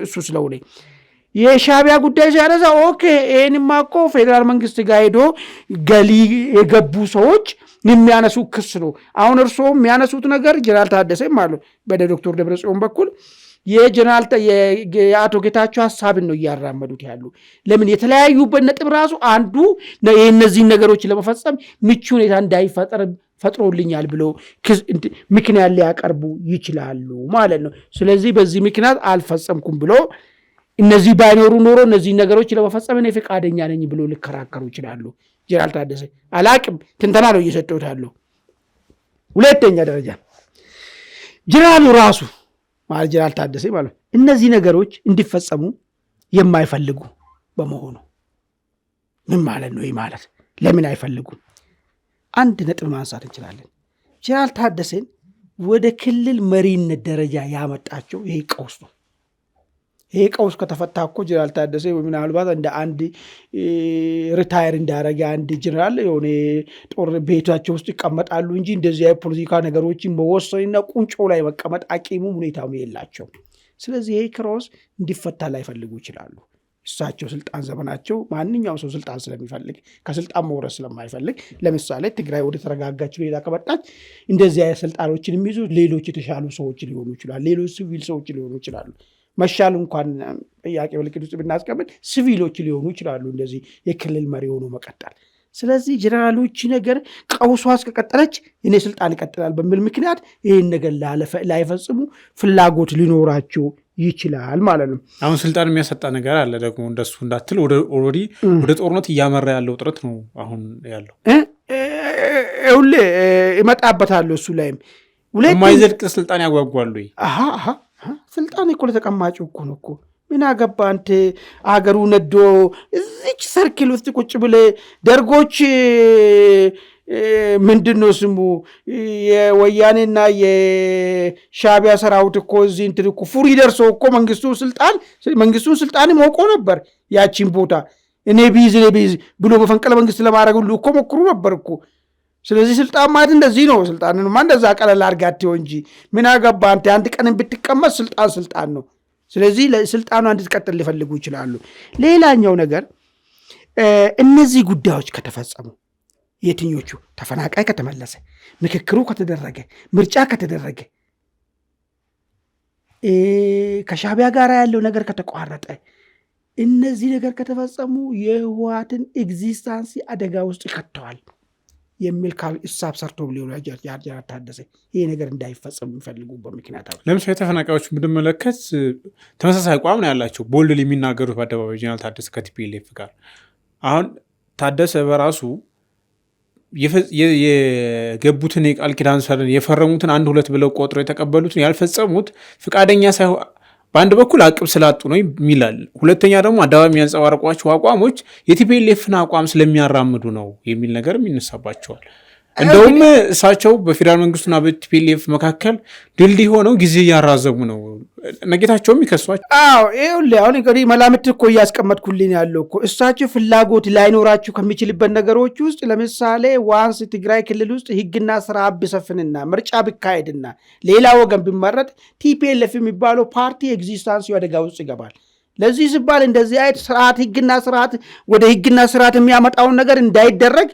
እሱ ስለሆነ የሻዕቢያ ጉዳይ ሲያነሳ ኦኬ ይሄንማ እኮ ፌዴራል መንግስት ጋር ሄዶ ገሊ የገቡ ሰዎች የሚያነሱ ክስ ነው። አሁን እርስዎ የሚያነሱት ነገር ጀነራል ታደሰም አሉ በዶክተር ደብረጽዮን በኩል የአቶ ጌታቸው ሀሳብን ነው እያራመዱት ያሉ። ለምን የተለያዩበት ነጥብ ራሱ አንዱ የእነዚህን ነገሮች ለመፈጸም ምቹ ሁኔታ እንዳይፈጠር ፈጥሮልኛል ብሎ ምክንያት ሊያቀርቡ ይችላሉ ማለት ነው። ስለዚህ በዚህ ምክንያት አልፈጸምኩም ብሎ እነዚህ ባይኖሩ ኖሮ እነዚህ ነገሮች ለመፈጸም እኔ ፈቃደኛ ነኝ ብሎ ሊከራከሩ ይችላሉ። ጀነራል ታደሰ አላቅም ትንተና ነው እየሰጠሁት ያለው። ሁለተኛ ደረጃ ጀነራሉ ራሱ ማለት ጀነራል ታደሰ ማለት እነዚህ ነገሮች እንዲፈጸሙ የማይፈልጉ በመሆኑ ምን ማለት ነው? ይህ ማለት ለምን አይፈልጉም? አንድ ነጥብ ማንሳት እንችላለን። ጀነራል ታደሰን ወደ ክልል መሪነት ደረጃ ያመጣቸው ይሄ ቀውስ ነው። ይሄ ቀውስ ከተፈታ እኮ ጀነራል ታደሰ ምናልባት እንደ አንድ ሪታየር እንዳረገ አንድ ጀነራል የሆነ ጦር ቤታቸው ውስጥ ይቀመጣሉ እንጂ እንደዚህ የፖለቲካ ነገሮችን መወሰንና ቁንጮ ላይ መቀመጥ አቂሙ ሁኔታው የላቸው። ስለዚህ ይሄ ክሮስ እንዲፈታ ላይፈልጉ ይችላሉ። እሳቸው ስልጣን ዘመናቸው ማንኛውም ሰው ስልጣን ስለሚፈልግ ከስልጣን መውረስ ስለማይፈልግ ለምሳሌ ትግራይ ወደ ተረጋጋችው ሌላ ከመጣች እንደዚህ አይነት ስልጣኖችን የሚይዙ ሌሎች የተሻሉ ሰዎች ሊሆኑ ይችላሉ። ሌሎች ሲቪል ሰዎች ሊሆኑ ይችላሉ። መሻል እንኳን ጥያቄ ምልክት ውስጥ ብናስቀምጥ ሲቪሎች ሊሆኑ ይችላሉ እንደዚህ የክልል መሪ ሆኖ መቀጠል። ስለዚህ ጀነራሎች ነገር ቀውሷ እስከቀጠለች እኔ ስልጣን ይቀጥላል በሚል ምክንያት ይህን ነገር ላይፈጽሙ ፍላጎት ሊኖራቸው ይችላል ማለት ነው። አሁን ስልጣን የሚያሰጣ ነገር አለ ደግሞ እንደሱ እንዳትል ኦልሬዲ ወደ ጦርነት እያመራ ያለው ጥረት ነው አሁን ያለው። ሁሌ ይመጣበታል። እሱ ላይም የማይዘልቅ ስልጣን ያጓጓሉ። ስልጣን እኮ ለተቀማጭ እኮ ነው እኮ ምን አገባ አንተ አገሩ ነዶ እዚች ሰርክል ውስጥ ቁጭ ብለ ደርጎች ምንድነው ስሙ የወያኔና የሻቢያ ሰራዊት እኮ እዚህ እንትን እኮ ፉሪ ደርሶ እኮ መንግስቱን ስልጣን ሞቆ ነበር ያቺን ቦታ እኔ ቢዝ ብሎ በፈንቅለ መንግስት ለማድረግ ሁሉ እኮ ሞክሩ ነበር እኮ። ስለዚህ ስልጣን ማለት እንደዚህ ነው። ስልጣንንማ እንደዛ ቀለል አድርጋቸው እንጂ ምን አገባ አንተ አንድ ቀን ብትቀመጥ ስልጣን ነው። ስለዚህ ለስልጣኑ እንድትቀጥል ሊፈልጉ ይችላሉ። ሌላኛው ነገር እነዚህ ጉዳዮች ከተፈጸሙ የትኞቹ ተፈናቃይ ከተመለሰ፣ ምክክሩ ከተደረገ፣ ምርጫ ከተደረገ፣ ከሻቢያ ጋር ያለው ነገር ከተቋረጠ፣ እነዚህ ነገር ከተፈጸሙ የህወሓትን ኤግዚስታንስ አደጋ ውስጥ ይከተዋል የሚል ሂሳብ ሰርቶ ሊሆን ጀነራል ታደሰ ይሄ ነገር እንዳይፈጸም የሚፈልጉበት ምክንያት አለ። ለምሳሌ ተፈናቃዮች ብንመለከት ተመሳሳይ አቋም ነው ያላቸው ቦልድ የሚናገሩት በአደባባይ ጀነራል ታደሰ ከቲፒኤልኤፍ ጋር። አሁን ታደሰ በራሱ የገቡትን የቃል ኪዳን ሰነድ የፈረሙትን 1-2 ብለው ቆጥሮ የተቀበሉትን ያልፈጸሙት ፍቃደኛ ሳይሆን በአንድ በኩል አቅም ስላጡ ነው የሚላል፣ ሁለተኛ ደግሞ አደባባይ የሚያንጸባርቋቸው አቋሞች የቲፒኤልኤፍን አቋም ስለሚያራምዱ ነው የሚል ነገርም ይነሳባቸዋል። እንደውም እሳቸው በፌዴራል መንግስቱና በቲፒኤልኤፍ መካከል ድልድይ ሆነው ጊዜ እያራዘሙ ነው። ነጌታቸውም ይከሷቸው። አሁን እንግዲህ መላምት እኮ እያስቀመጥኩልኝ ያለው እኮ እሳቸው ፍላጎት ላይኖራችሁ ከሚችልበት ነገሮች ውስጥ ለምሳሌ ዋንስ ትግራይ ክልል ውስጥ ህግና ስርዓት ቢሰፍንና ምርጫ ቢካሄድና ሌላ ወገን ቢመረጥ ቲፒኤልኤፍ የሚባለው ፓርቲ ኤግዚስታንስ አደጋ ውስጥ ይገባል። ለዚህ ሲባል እንደዚህ አይነት ስርዓት ህግና ስርዓት ወደ ህግና ስርዓት የሚያመጣውን ነገር እንዲደረግ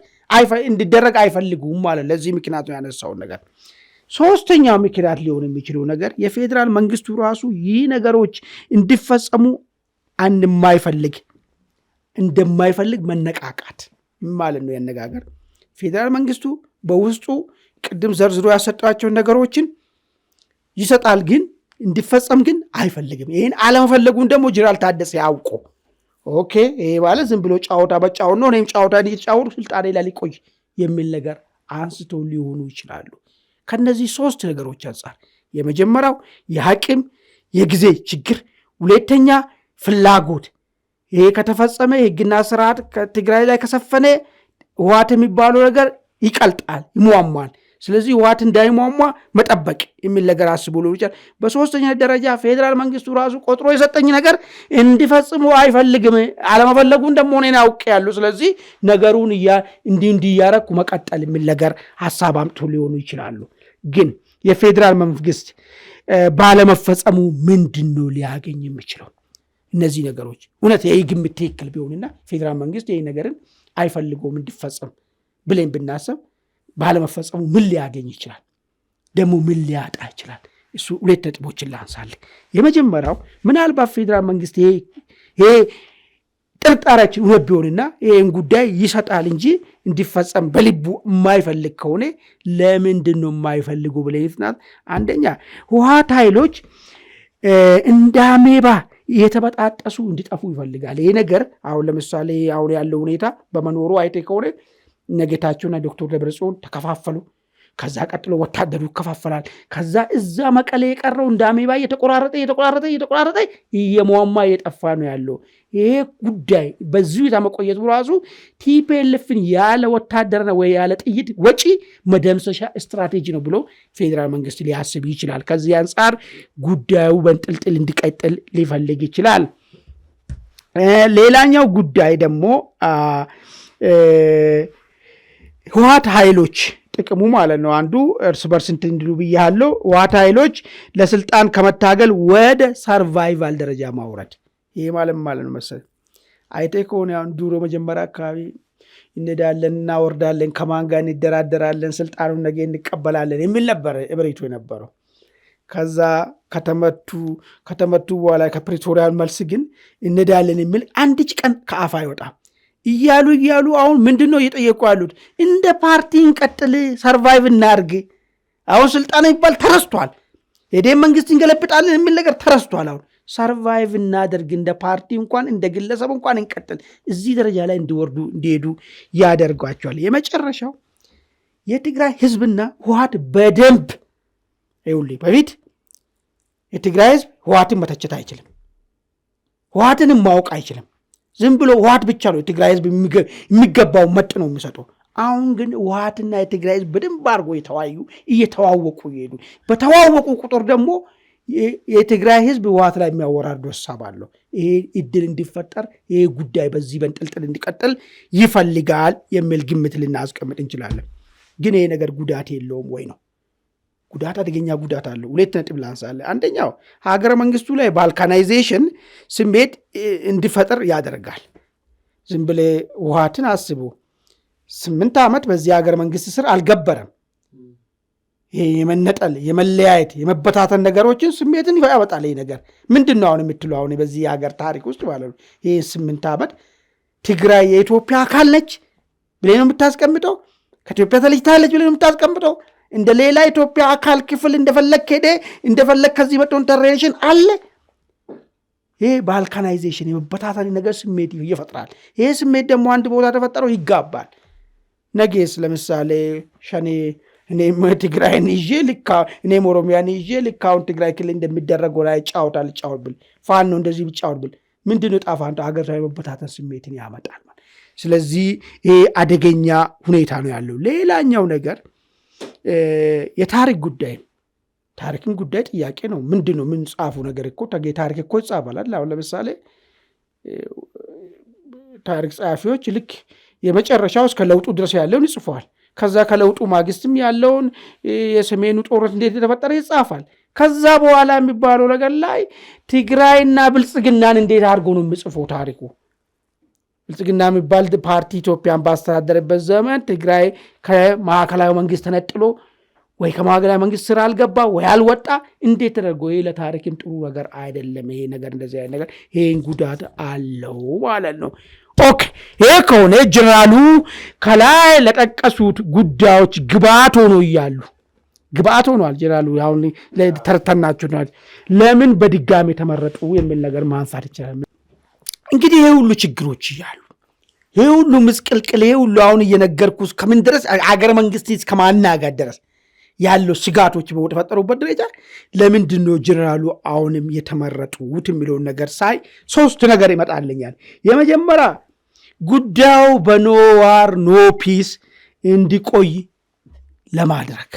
አይፈልጉም ማለት ለዚህ ምክንያቱ ያነሳውን ነገር። ሶስተኛው ምክንያት ሊሆን የሚችለው ነገር የፌዴራል መንግስቱ ራሱ ይህ ነገሮች እንዲፈጸሙ እንደማይፈልግ መነቃቃት ማለት ነው ያነጋገር። ፌዴራል መንግስቱ በውስጡ ቅድም ዘርዝሮ ያሰጣቸውን ነገሮችን ይሰጣል፣ ግን እንዲፈጸም ግን አይፈልግም። ይህን አለመፈለጉን ደግሞ ጀነራል ታደሰ ያውቆ ኦኬ ይሄ ማለት ዝም ብሎ ጫወታ በጫወት ነው፣ እኔም ጫወታ እየተጫወቱ ስልጣኔ ላይ ሊቆይ የሚል ነገር አንስቶ ሊሆኑ ይችላሉ። ከነዚህ 3 ነገሮች አንጻር የመጀመሪያው የአቅም የጊዜ ችግር፣ ሁለተኛ ፍላጎት። ይሄ ከተፈጸመ የህግና ስርዓት ከትግራይ ላይ ከሰፈነ ህወሓት የሚባለው ነገር ይቀልጣል፣ ይሟሟል። ስለዚህ ህወሓት እንዳይሟሟ መጠበቅ የሚል ነገር አስቦ ሊሆን ይችላል። በሶስተኛ ደረጃ ፌዴራል መንግስቱ ራሱ ቆጥሮ የሰጠኝ ነገር እንዲፈጽሙ አይፈልግም፣ አለመፈለጉን ደግሞ እኔን አውቄያለሁ። ስለዚህ ነገሩን እንዲያረኩ መቀጠል የሚል ነገር ሀሳብ አምጥቶ ሊሆኑ ይችላሉ። ግን የፌዴራል መንግስት ባለመፈጸሙ ምንድን ነው ሊያገኝ የሚችለው? እነዚህ ነገሮች እውነት ይህ ግምት ትክክል ቢሆንና ፌዴራል መንግስት ይህ ነገርን አይፈልገውም እንዲፈጸም ብለን ብናሰብ ባለመፈጸሙ ምን ሊያገኝ ይችላል? ደግሞ ምን ሊያጣ ይችላል? እሱ 2 ነጥቦችን ላንሳልህ። የመጀመሪያው ምናልባት ፌዴራል መንግስት ይሄ ጥርጣሬያችን እውነት ቢሆንና ይህን ጉዳይ ይሰጣል እንጂ እንዲፈጸም በልቡ የማይፈልግ ከሆነ ለምንድን ነው የማይፈልጉ ብለይትናት? አንደኛ ህወሓት ኃይሎች እንደ አሜባ የተበጣጠሱ እንዲጠፉ ይፈልጋል። ይሄ ነገር አሁን ለምሳሌ አሁን ያለው ሁኔታ በመኖሩ አይቴ ከሆነ ነገታቸውና ዶክተር ደብረጽዮን ተከፋፈሉ። ከዛ ቀጥሎ ወታደሩ ይከፋፈላል። ከዛ እዛ መቀሌ የቀረው እንደ አሜባ እየተቆራረጠ እየሟሟ እየጠፋ ነው ያለው። ይሄ ጉዳይ በዚሁ የተመቆየቱ ራሱ ቲፒኤልኤፍን ያለ ወታደርና ወይ ያለ ጥይት ወጪ መደምሰሻ ስትራቴጂ ነው ብሎ ፌዴራል መንግስት ሊያስብ ይችላል። ከዚህ አንጻር ጉዳዩ በንጥልጥል እንዲቀጥል ሊፈልግ ይችላል። ሌላኛው ጉዳይ ደግሞ ህወሓት ኃይሎች ጥቅሙ ማለት ነው። አንዱ እርስ በርስ እንትን እንዲሉ ብያለሁ። ህወሓት ኃይሎች ለስልጣን ከመታገል ወደ ሰርቫይቫል ደረጃ ማውረድ። ይሄ ማለት ነው መሰለህ አይተህ ከሆነ አሁን ድሮ መጀመሪያ አካባቢ እንሄዳለን እናወርዳለን፣ ከማን ጋር እንደራደራለን፣ ስልጣኑን ነገ እንቀበላለን የሚል ነበር እብሪቱ የነበረው። ከዛ ከተመቱ በኋላ ከፕሪቶሪያል መልስ ግን እንሄዳለን የሚል አንድች ቀን ከአፍ አይወጣም እያሉ አሁን ምንድን ነው እየጠየቁ ያሉት? እንደ ፓርቲ እንቀጥል፣ ሰርቫይቭ እናርግ። አሁን ስልጣን የሚባል ተረስቷል። ሄደን መንግስት እንገለብጣለን የሚል ነገር ተረስቷል። አሁን ሰርቫይቭ እናደርግ፣ እንደ ፓርቲ እንኳን እንደ ግለሰብ እንኳን እንቀጥል፣ እዚህ ደረጃ ላይ እንዲሄዱ ያደርጓቸዋል። የመጨረሻው የትግራይ ህዝብና ህወሓት በደንብ ይኸውልህ፣ በፊት የትግራይ ህዝብ ህወሓትን መተቸት አይችልም፣ ህወሓትንም ማወቅ አይችልም። ዝም ብሎ ህወሓት ብቻ ነው የትግራይ ህዝብ የሚገባው መጥ ነው የሚሰጠው። አሁን ግን ህወሓትና የትግራይ ህዝብ በደንብ አድርጎ እየተዋወቁ ይሄዱ። በተዋወቁ ቁጥር ደግሞ የትግራይ ህዝብ ህወሓት ላይ የሚያወራርዱ ሀሳብ አለው። ይሄ እድል እንዲፈጠር፣ ይሄ ጉዳይ በዚህ በንጥልጥል እንዲቀጥል ይፈልጋል የሚል ግምት ልናስቀምጥ እንችላለን። ግን ይሄ ነገር ጉዳት የለውም ወይ ነው? ጉዳት፣ አደገኛ ጉዳት አለው። 2 ነጥብ ላንሳለ። አንደኛው ሀገረ መንግስቱ ላይ ባልካናይዜሽን ስሜት እንዲፈጠር ያደርጋል። ዝም ብለህ ህወሓትን አስቡ፣ 8 ዓመት በዚህ ሀገረ መንግስት ስር አልገበረም። ይሄ የመነጠል የመለያየት የመበታተን ነገሮችን ስሜትን ያመጣል። ይሄ ነገር ምንድን ነው አሁን የምትለው? አሁን በዚህ ሀገር ታሪክ ውስጥ ማለት ነው ይሄ 8 ዓመት ትግራይ የኢትዮጵያ አካል ነች ብለህ ነው የምታስቀምጠው? ከኢትዮጵያ ተለይታለች ብለህ ነው የምታስቀምጠው? እንደ ሌላ ኢትዮጵያ አካል ክፍል እንደፈለግ ሄደ እንደፈለግ ከዚህ መጥቶ ኢንተርቬንሽን አለ። ይሄ ባልካናይዜሽን የመበታተን ነገር ስሜት ይፈጥራል። ይሄ ስሜት ደግሞ አንድ ቦታ ተፈጠረው ይጋባል። ነገስ ለምሳሌ ሸኔ እኔም ትግራይን ይዤ እኔም ኦሮሚያን ይዤ ልካውን ትግራይ ክልል እንደሚደረገው ላይ ጫወታል ብል ፋኖ እንደዚህ ብጫወት ብል ምንድነው ጣፋንቶ ሀገር ላይ መበታተን ስሜትን ያመጣል። ስለዚህ ይሄ አደገኛ ሁኔታ ነው ያለው። ሌላኛው ነገር የታሪክ ጉዳይ፣ ታሪክን ጉዳይ ጥያቄ ነው። ምንድነው ምን ጻፉ ነገር እኮ ታሪክ እኮ ይጻፋል። አሁን ለምሳሌ ታሪክ ጸሐፊዎች ልክ የመጨረሻው እስከ ለውጡ ድረስ ያለውን ይጽፈዋል። ከዛ ከለውጡ ማግስትም ያለውን የሰሜኑ ጦርነት እንዴት የተፈጠረ ይጻፋል። ከዛ በኋላ የሚባለው ነገር ላይ ትግራይና ብልጽግናን እንዴት አድርጎ ነው የሚጽፈው ታሪኩ? ብልጽግና የሚባል ፓርቲ ኢትዮጵያን ባስተዳደረበት ዘመን ትግራይ ከማዕከላዊ መንግስት ተነጥሎ ወይ ከማዕከላዊ መንግስት ስራ አልገባ ወይ አልወጣ፣ እንዴት ተደርጎ? ይሄ ለታሪክም ጥሩ ነገር አይደለም። ይሄ ነገር እንደዚህ አይነት ነገር ይሄን ጉዳት አለው ማለት ነው። ኦኬ፣ ይሄ ከሆነ ጀነራሉ ከላይ ለጠቀሱት ጉዳዮች ግብአት ሆኖ እያሉ ግብአት ሆኗል። ጀነራሉ አሁን ተርተናችሁ ለምን በድጋሚ ተመረጡ የሚል ነገር ማንሳት ይችላል። እንግዲህ ይሄ ሁሉ ችግሮች እያሉ ይሄ ሁሉ ምስቅልቅል ይሄ ሁሉ አሁን እየነገርኩ ከምን ድረስ አገረ መንግስት ከማናጋት ድረስ ያለው ስጋቶች በተፈጠሩበት ደረጃ ለምንድን ነው ጀነራሉ አሁንም የተመረጡት የሚለውን ነገር ሳይ 3 ነገር ይመጣልኛል። የመጀመሪያ ጉዳዩ በኖ ዋር ኖ ፒስ እንዲቆይ ለማድረግ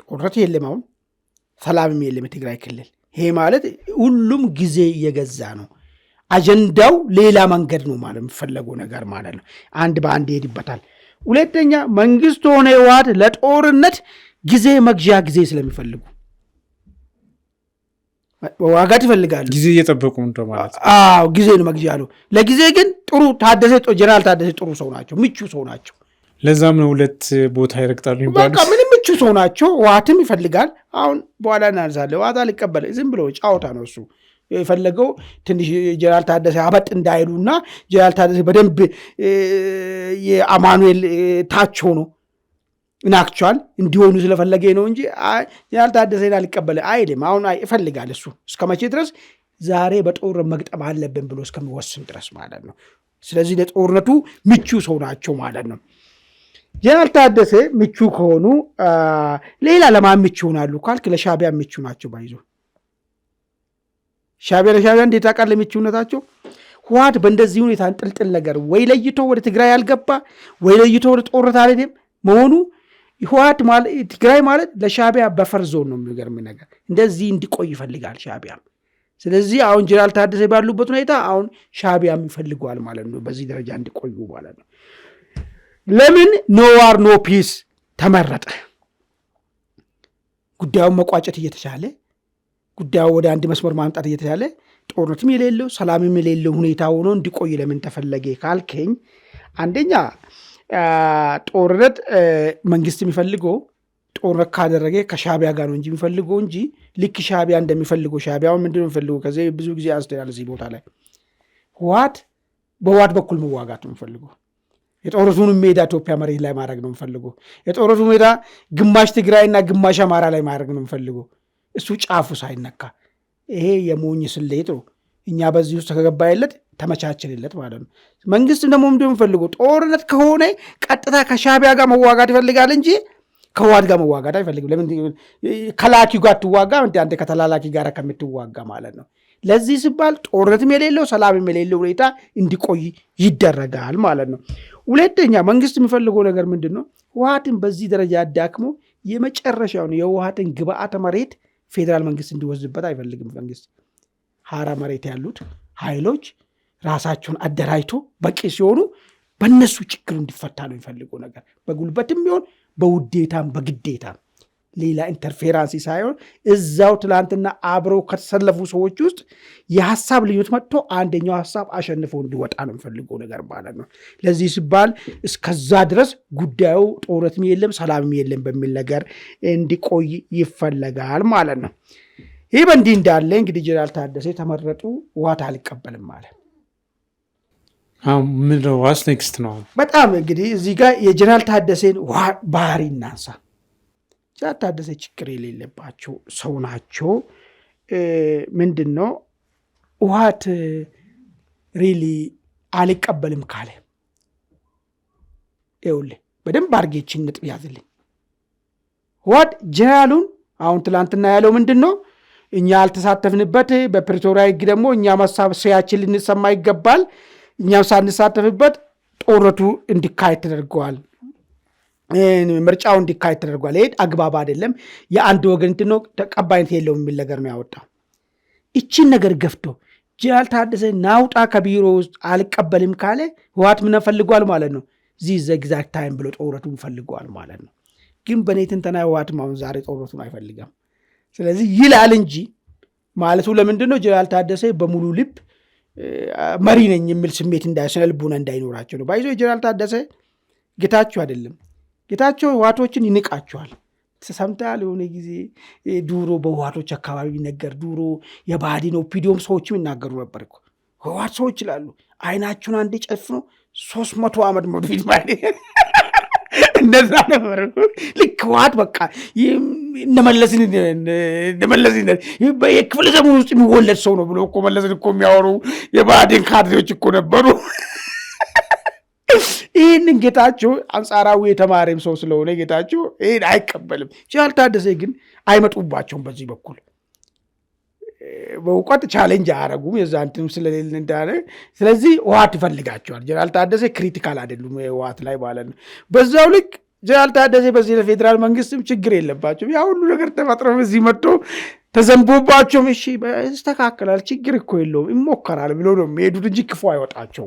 ጦርነት የለም፣ አሁን ሰላምም የለም የትግራይ ክልል። ይሄ ማለት ሁሉም ጊዜ እየገዛ ነው። አጀንዳው ሌላ መንገድ ነው ማለት የሚፈለገው ነገር ማለት ነው። አንድ በአንድ ይሄድበታል። ሁለተኛ መንግስት ሆነ ህወሓት ለጦርነት ጊዜ መግዣ ጊዜ ስለሚፈልጉ ዋጋት ይፈልጋሉ። ጊዜ እየጠበቁ ነው ማለት ነው። ጊዜ ነው መግዣ ነው። ለጊዜ ግን ጥሩ ጀነራል ታደሰ ጥሩ ሰው ናቸው፣ ምቹ ሰው ናቸው። ለዛም ነው 2 ቦታ ይረግጣሉ ይባላል። በቃ ምንም ምቹ ሰው ናቸው። ህወሓትም ይፈልጋል። አሁን በኋላ እናነሳለን። ህወሓት አልቀበለ ዝም ብሎ ጫወታ ነው እሱ የፈለገው። ትንሽ ጀነራል ታደሰ አበጥ እንዳይሉና ጀነራል ታደሰ በደንብ የአማኑኤል ታች ሆኖ እናክቹዋል እንዲሆኑ ስለፈለገ ነው እንጂ ጀነራል ታደሰ አልቀበለ አይልም። አሁን ይፈልጋል እሱ እስከ መቼ ድረስ? ዛሬ በጦር መግጠም አለብን ብሎ እስከሚወስን ድረስ ማለት ነው። ስለዚህ ለጦርነቱ ምቹ ሰው ናቸው ማለት ነው። ጀነራል ታደሰ ምቹ ከሆኑ ሌላ ለማን ምቹ ሆናሉ ካልክ ለሻዕቢያ ምቹ ናቸው። ባይዞ ለሻዕቢያ እንዴት አቃለ ምቹነታቸው? ህወሓት በእንደዚህ ሁኔታ እንጥልጥል ነገር ወይ ለይቶ ወደ ትግራይ ያልገባ ወይ ለይቶ ወደ ጦርነት አልሄደም መሆኑ ህወሓት ማለት ትግራይ ማለት ለሻዕቢያ በፈር ዞን ነው። የሚገርም ነገር እንደዚህ እንዲቆይ ይፈልጋል ሻዕቢያ። ስለዚህ አሁን ጀነራል ታደሰ ባሉበት ሁኔታ አሁን ሻዕቢያም ይፈልገዋል ማለት ነው፣ በዚህ ደረጃ እንዲቆዩ ማለት ነው። ለምን ኖ ዋር ኖ ፒስ ተመረጠ? ጉዳዩን መቋጨት እየተቻለ ጉዳዩ ወደ አንድ መስመር ማምጣት እየተቻለ ጦርነትም የሌለው ሰላምም የሌለው ሁኔታ ሆኖ እንዲቆይ ለምን ተፈለገ ካልከኝ፣ አንደኛ ጦርነት መንግስት የሚፈልገው ጦርነት ካደረገ ከሻቢያ ጋር ነው እንጂ የሚፈልገው እንጂ ልክ ሻቢያ እንደሚፈልገው ሻቢያውን ምንድን ነው የሚፈልገው? ከዚህ ብዙ ጊዜ አንስተናል እዚህ ቦታ ላይ ህወሓት በህወሓት በኩል መዋጋት ነው የሚፈልገው። የጦርነቱን ሜዳ ኢትዮጵያ መሬት ላይ ማድረግ ነው የሚፈልገው። የጦርነቱ ሜዳ ግማሽ ትግራይና ግማሽ አማራ ላይ ማድረግ ነው የሚፈልገው። እሱ ጫፉ ሳይነካ ይሄ የሞኝ ስሌት ነው። እኛ በዚህ ውስጥ ከገባየለት ተመቻችልለት ማለት ነው። መንግስት ደግሞ ምንድን ነው የሚፈልገው? ጦርነት ከሆነ ቀጥታ ከሻቢያ ጋር መዋጋት ይፈልጋል እንጂ ከህወሓት ጋር መዋጋት አይፈልግም። ለምን ከላኪው ጋር ትዋጋ? አንተ ከተላላኪ ጋር ከምትዋጋ ማለት ነው። ለዚህ ሲባል ጦርነትም የሌለው ሰላምም የሌለው ሁኔታ እንዲቆይ ይደረጋል ማለት ነው። ሁለተኛ መንግስት የሚፈልገው ነገር ምንድን ነው? ህወሓትን በዚህ ደረጃ አዳክሞ የመጨረሻውን የህወሓትን ግብአተ መሬት ፌዴራል መንግስት እንዲወስድበት አይፈልግም። መንግስት ሀራ መሬት ያሉት ኃይሎች ራሳቸውን አደራጅቶ በቂ ሲሆኑ በእነሱ ችግሩ እንዲፈታ ነው የሚፈልገው ነገር፣ በጉልበትም ቢሆን በውዴታም በግዴታም ሌላ ኢንተርፌራንሲ ሳይሆን እዛው ትላንትና አብረው ከተሰለፉ ሰዎች ውስጥ የሀሳብ ልዩነት መጥቶ አንደኛው ሀሳብ አሸንፎ እንዲወጣ ነው የሚፈልገው ነገር ማለት ነው። ለዚህ ሲባል እስከዛ ድረስ ጉዳዩ ጦርነትም የለም ሰላምም የለም በሚል ነገር እንዲቆይ ይፈለጋል ማለት ነው። ይህ በእንዲህ እንዳለ እንግዲህ ጀነራል ታደሰ ተመረጡ፣ ህወሓት አልቀበልም ማለት ምንድነው? ዋስ ኔክስት ነው። በጣም እንግዲህ እዚህ ጋር የጀነራል ታደሰን ባህሪ እናንሳ። ጀነራል ታደሰ ችግር የሌለባቸው ሰው ናቸው። ምንድን ነው ህወሓት ሪሊ አልቀበልም ካለ ይኸውልህ በደንብ አድርጌችን ነጥብ ያዝልኝ። ህወሓት ጀነራሉን አሁን ትላንትና ያለው ምንድን ነው? እኛ አልተሳተፍንበት በፕሪቶሪያ ህግ ደግሞ እኛ መሳሰያችን ልንሰማ ይገባል፣ እኛም ሳንሳተፍበት ጦርነቱ እንዲካሄድ ተደርገዋል፣ ምርጫው እንዲካሄድ ተደርጓል። ይሄ አግባብ አይደለም፣ የአንድ ወገን እንትን ነው፣ ተቀባይነት የለውም የሚል ነገር ነው ያወጣው። ይችን ነገር ገፍቶ ጀነራል ታደሰ ናውጣ ከቢሮ ውስጥ አልቀበልም ካለ ህወሓት ምን ፈልጓል ማለት ነው? ዚህ ዘግዛክ ታይም ብሎ ጦርነቱን ፈልጓል ማለት ነው። ግን በእኔ ትንተና ህወሓትም አሁን ዛሬ ጦርነቱን አይፈልግም። ስለዚህ ይላል እንጂ ማለቱ ለምንድን ነው? ጀነራል ታደሰ በሙሉ ልብ መሪ ነኝ የሚል ስሜት እንዳይሰነ ልቡና እንዳይኖራቸው ነው። ባይዞ ጀነራል ታደሰ ጌታቸው አይደለም። ጌታቸው ህወሓቶችን ይንቃቸዋል። ሰምተሃል? የሆነ ጊዜ ዱሮ በህወሓቶች አካባቢ ነገር ዱሮ የባህዲን ኦፒዲዮም ሰዎችም ይናገሩ ነበር እኮ ህወሓት ሰዎች ይላሉ አይናቸውን አንዴ ጨፍኖ 300 ዓመት ሞድፊት ማለት እንደዛ ነበር። ልክ ህወሓት በቃ እነመለስን የክፍለ ዘመኑ ውስጥ የሚወለድ ሰው ነው ብሎ እኮ መለስን እኮ የሚያወሩ የባህዲን ካድሬዎች እኮ ነበሩ። ይህንን ጌታቸው አንጻራዊ የተማሪም ሰው ስለሆነ ጌታቸው ይህን አይቀበልም። ጀነራል ታደሰ ግን አይመጡባቸውም በዚህ በኩል በእውቀት ቻሌንጅ አያረጉም። የዛ እንትንም ስለሌለ እንዳለ ስለዚህ ህወሓት ይፈልጋቸዋል። ጀነራል ታደሰ ክሪቲካል አይደሉም ህወሓት ላይ ማለት ነው። በዛው ልክ ጀነራል ታደሰ በዚህ ለፌዴራል መንግስትም ችግር የለባቸውም። ያ ሁሉ ነገር ተፈጥሮ እዚህ መጥቶ ተዘንቦባቸውም እሺ ይስተካከላል፣ ችግር እኮ የለውም ይሞከራል ብሎ ነው የሚሄዱት እንጂ ክፉ አይወጣቸው።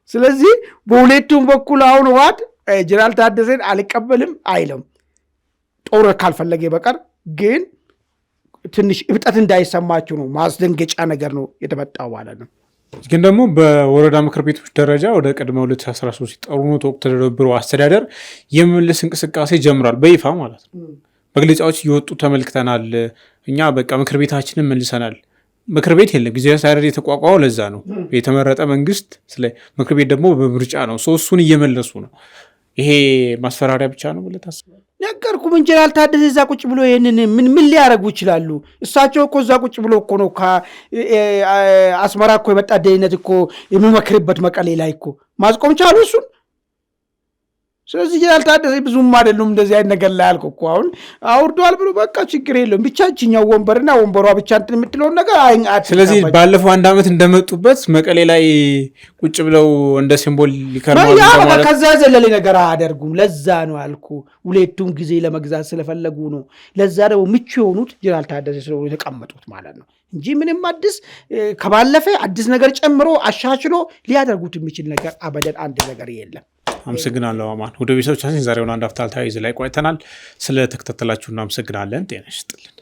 ስለዚህ በሁለቱም በኩል አሁን ህወሓት ጀነራል ታደሰን አልቀበልም አይለም ጦርነት ካልፈለገ በቀር ግን ትንሽ እብጠት እንዳይሰማችሁ ነው፣ ማስደንገጫ ነገር ነው የተመጣው ማለት ነው። ግን ደግሞ በወረዳ ምክር ቤቶች ደረጃ ወደ ቅድመ 2013 ጦርነቱ ወቅት ተደረበሩ አስተዳደር የመመለስ እንቅስቃሴ ጀምሯል በይፋ ማለት ነው። መግለጫዎች እየወጡ ተመልክተናል። እኛ በቃ ምክር ቤታችንን መልሰናል። ምክር ቤት የለም፣ ጊዜያዊ አስተዳደር የተቋቋመው ለዛ ነው። የተመረጠ መንግስት ስለ ምክር ቤት ደግሞ በምርጫ ነው። እሱን እየመለሱ ነው። ይሄ ማስፈራሪያ ብቻ ነው ብለህ ታስባለህ? ነገርኩህ። ጀነራል ታደሰ እዛ ቁጭ ብሎ ይህንን ምን ሊያደርጉ ይችላሉ? እሳቸው እኮ እዛ ቁጭ ብሎ እኮ ነው አስመራ እኮ የመጣ ደህንነት እኮ የሚመክርበት መቀሌ ላይ እኮ ማስቆም ቻሉ እሱን። ስለዚህ ጀነራል ታደሰ ብዙም አይደሉም እንደዚህ አይነት ነገር ላይ ያልኩህ እኮ አሁን አውርደዋል ብሎ በቃ ችግር የለውም ብቻ እችኛው ወንበርና ወንበሯ ብቻ እንትን የምትለውን ነገር ስለዚህ ባለፈው 1 ዓመት እንደመጡበት መቀሌ ላይ ቁጭ ብለው እንደ ሲምቦል ሊከርማሉ ማለት ከዛ ዘለሌ ነገር አያደርጉም። ለዛ ነው ያልኩህ ሁለቱም ጊዜ ለመግዛት ስለፈለጉ ነው። ለዛ ደግሞ ምቹ የሆኑት ጀነራል ታደሰ ስለሆኑ የተቀመጡት ማለት ነው እንጂ ምንም አዲስ ከባለፈ አዲስ ነገር ጨምሮ አሻሽሎ ሊያደርጉት የሚችል ነገር አበደን አንድ ነገር የለም። አመሰግናለሁ አማን። ወደ ቤተሰቦቻችን ዛሬውን አንድ አፍታ ተያይዘን ላይ ቆይተናል። ስለ ተከታተላችሁ እናመሰግናለን። ጤና ይስጥልን።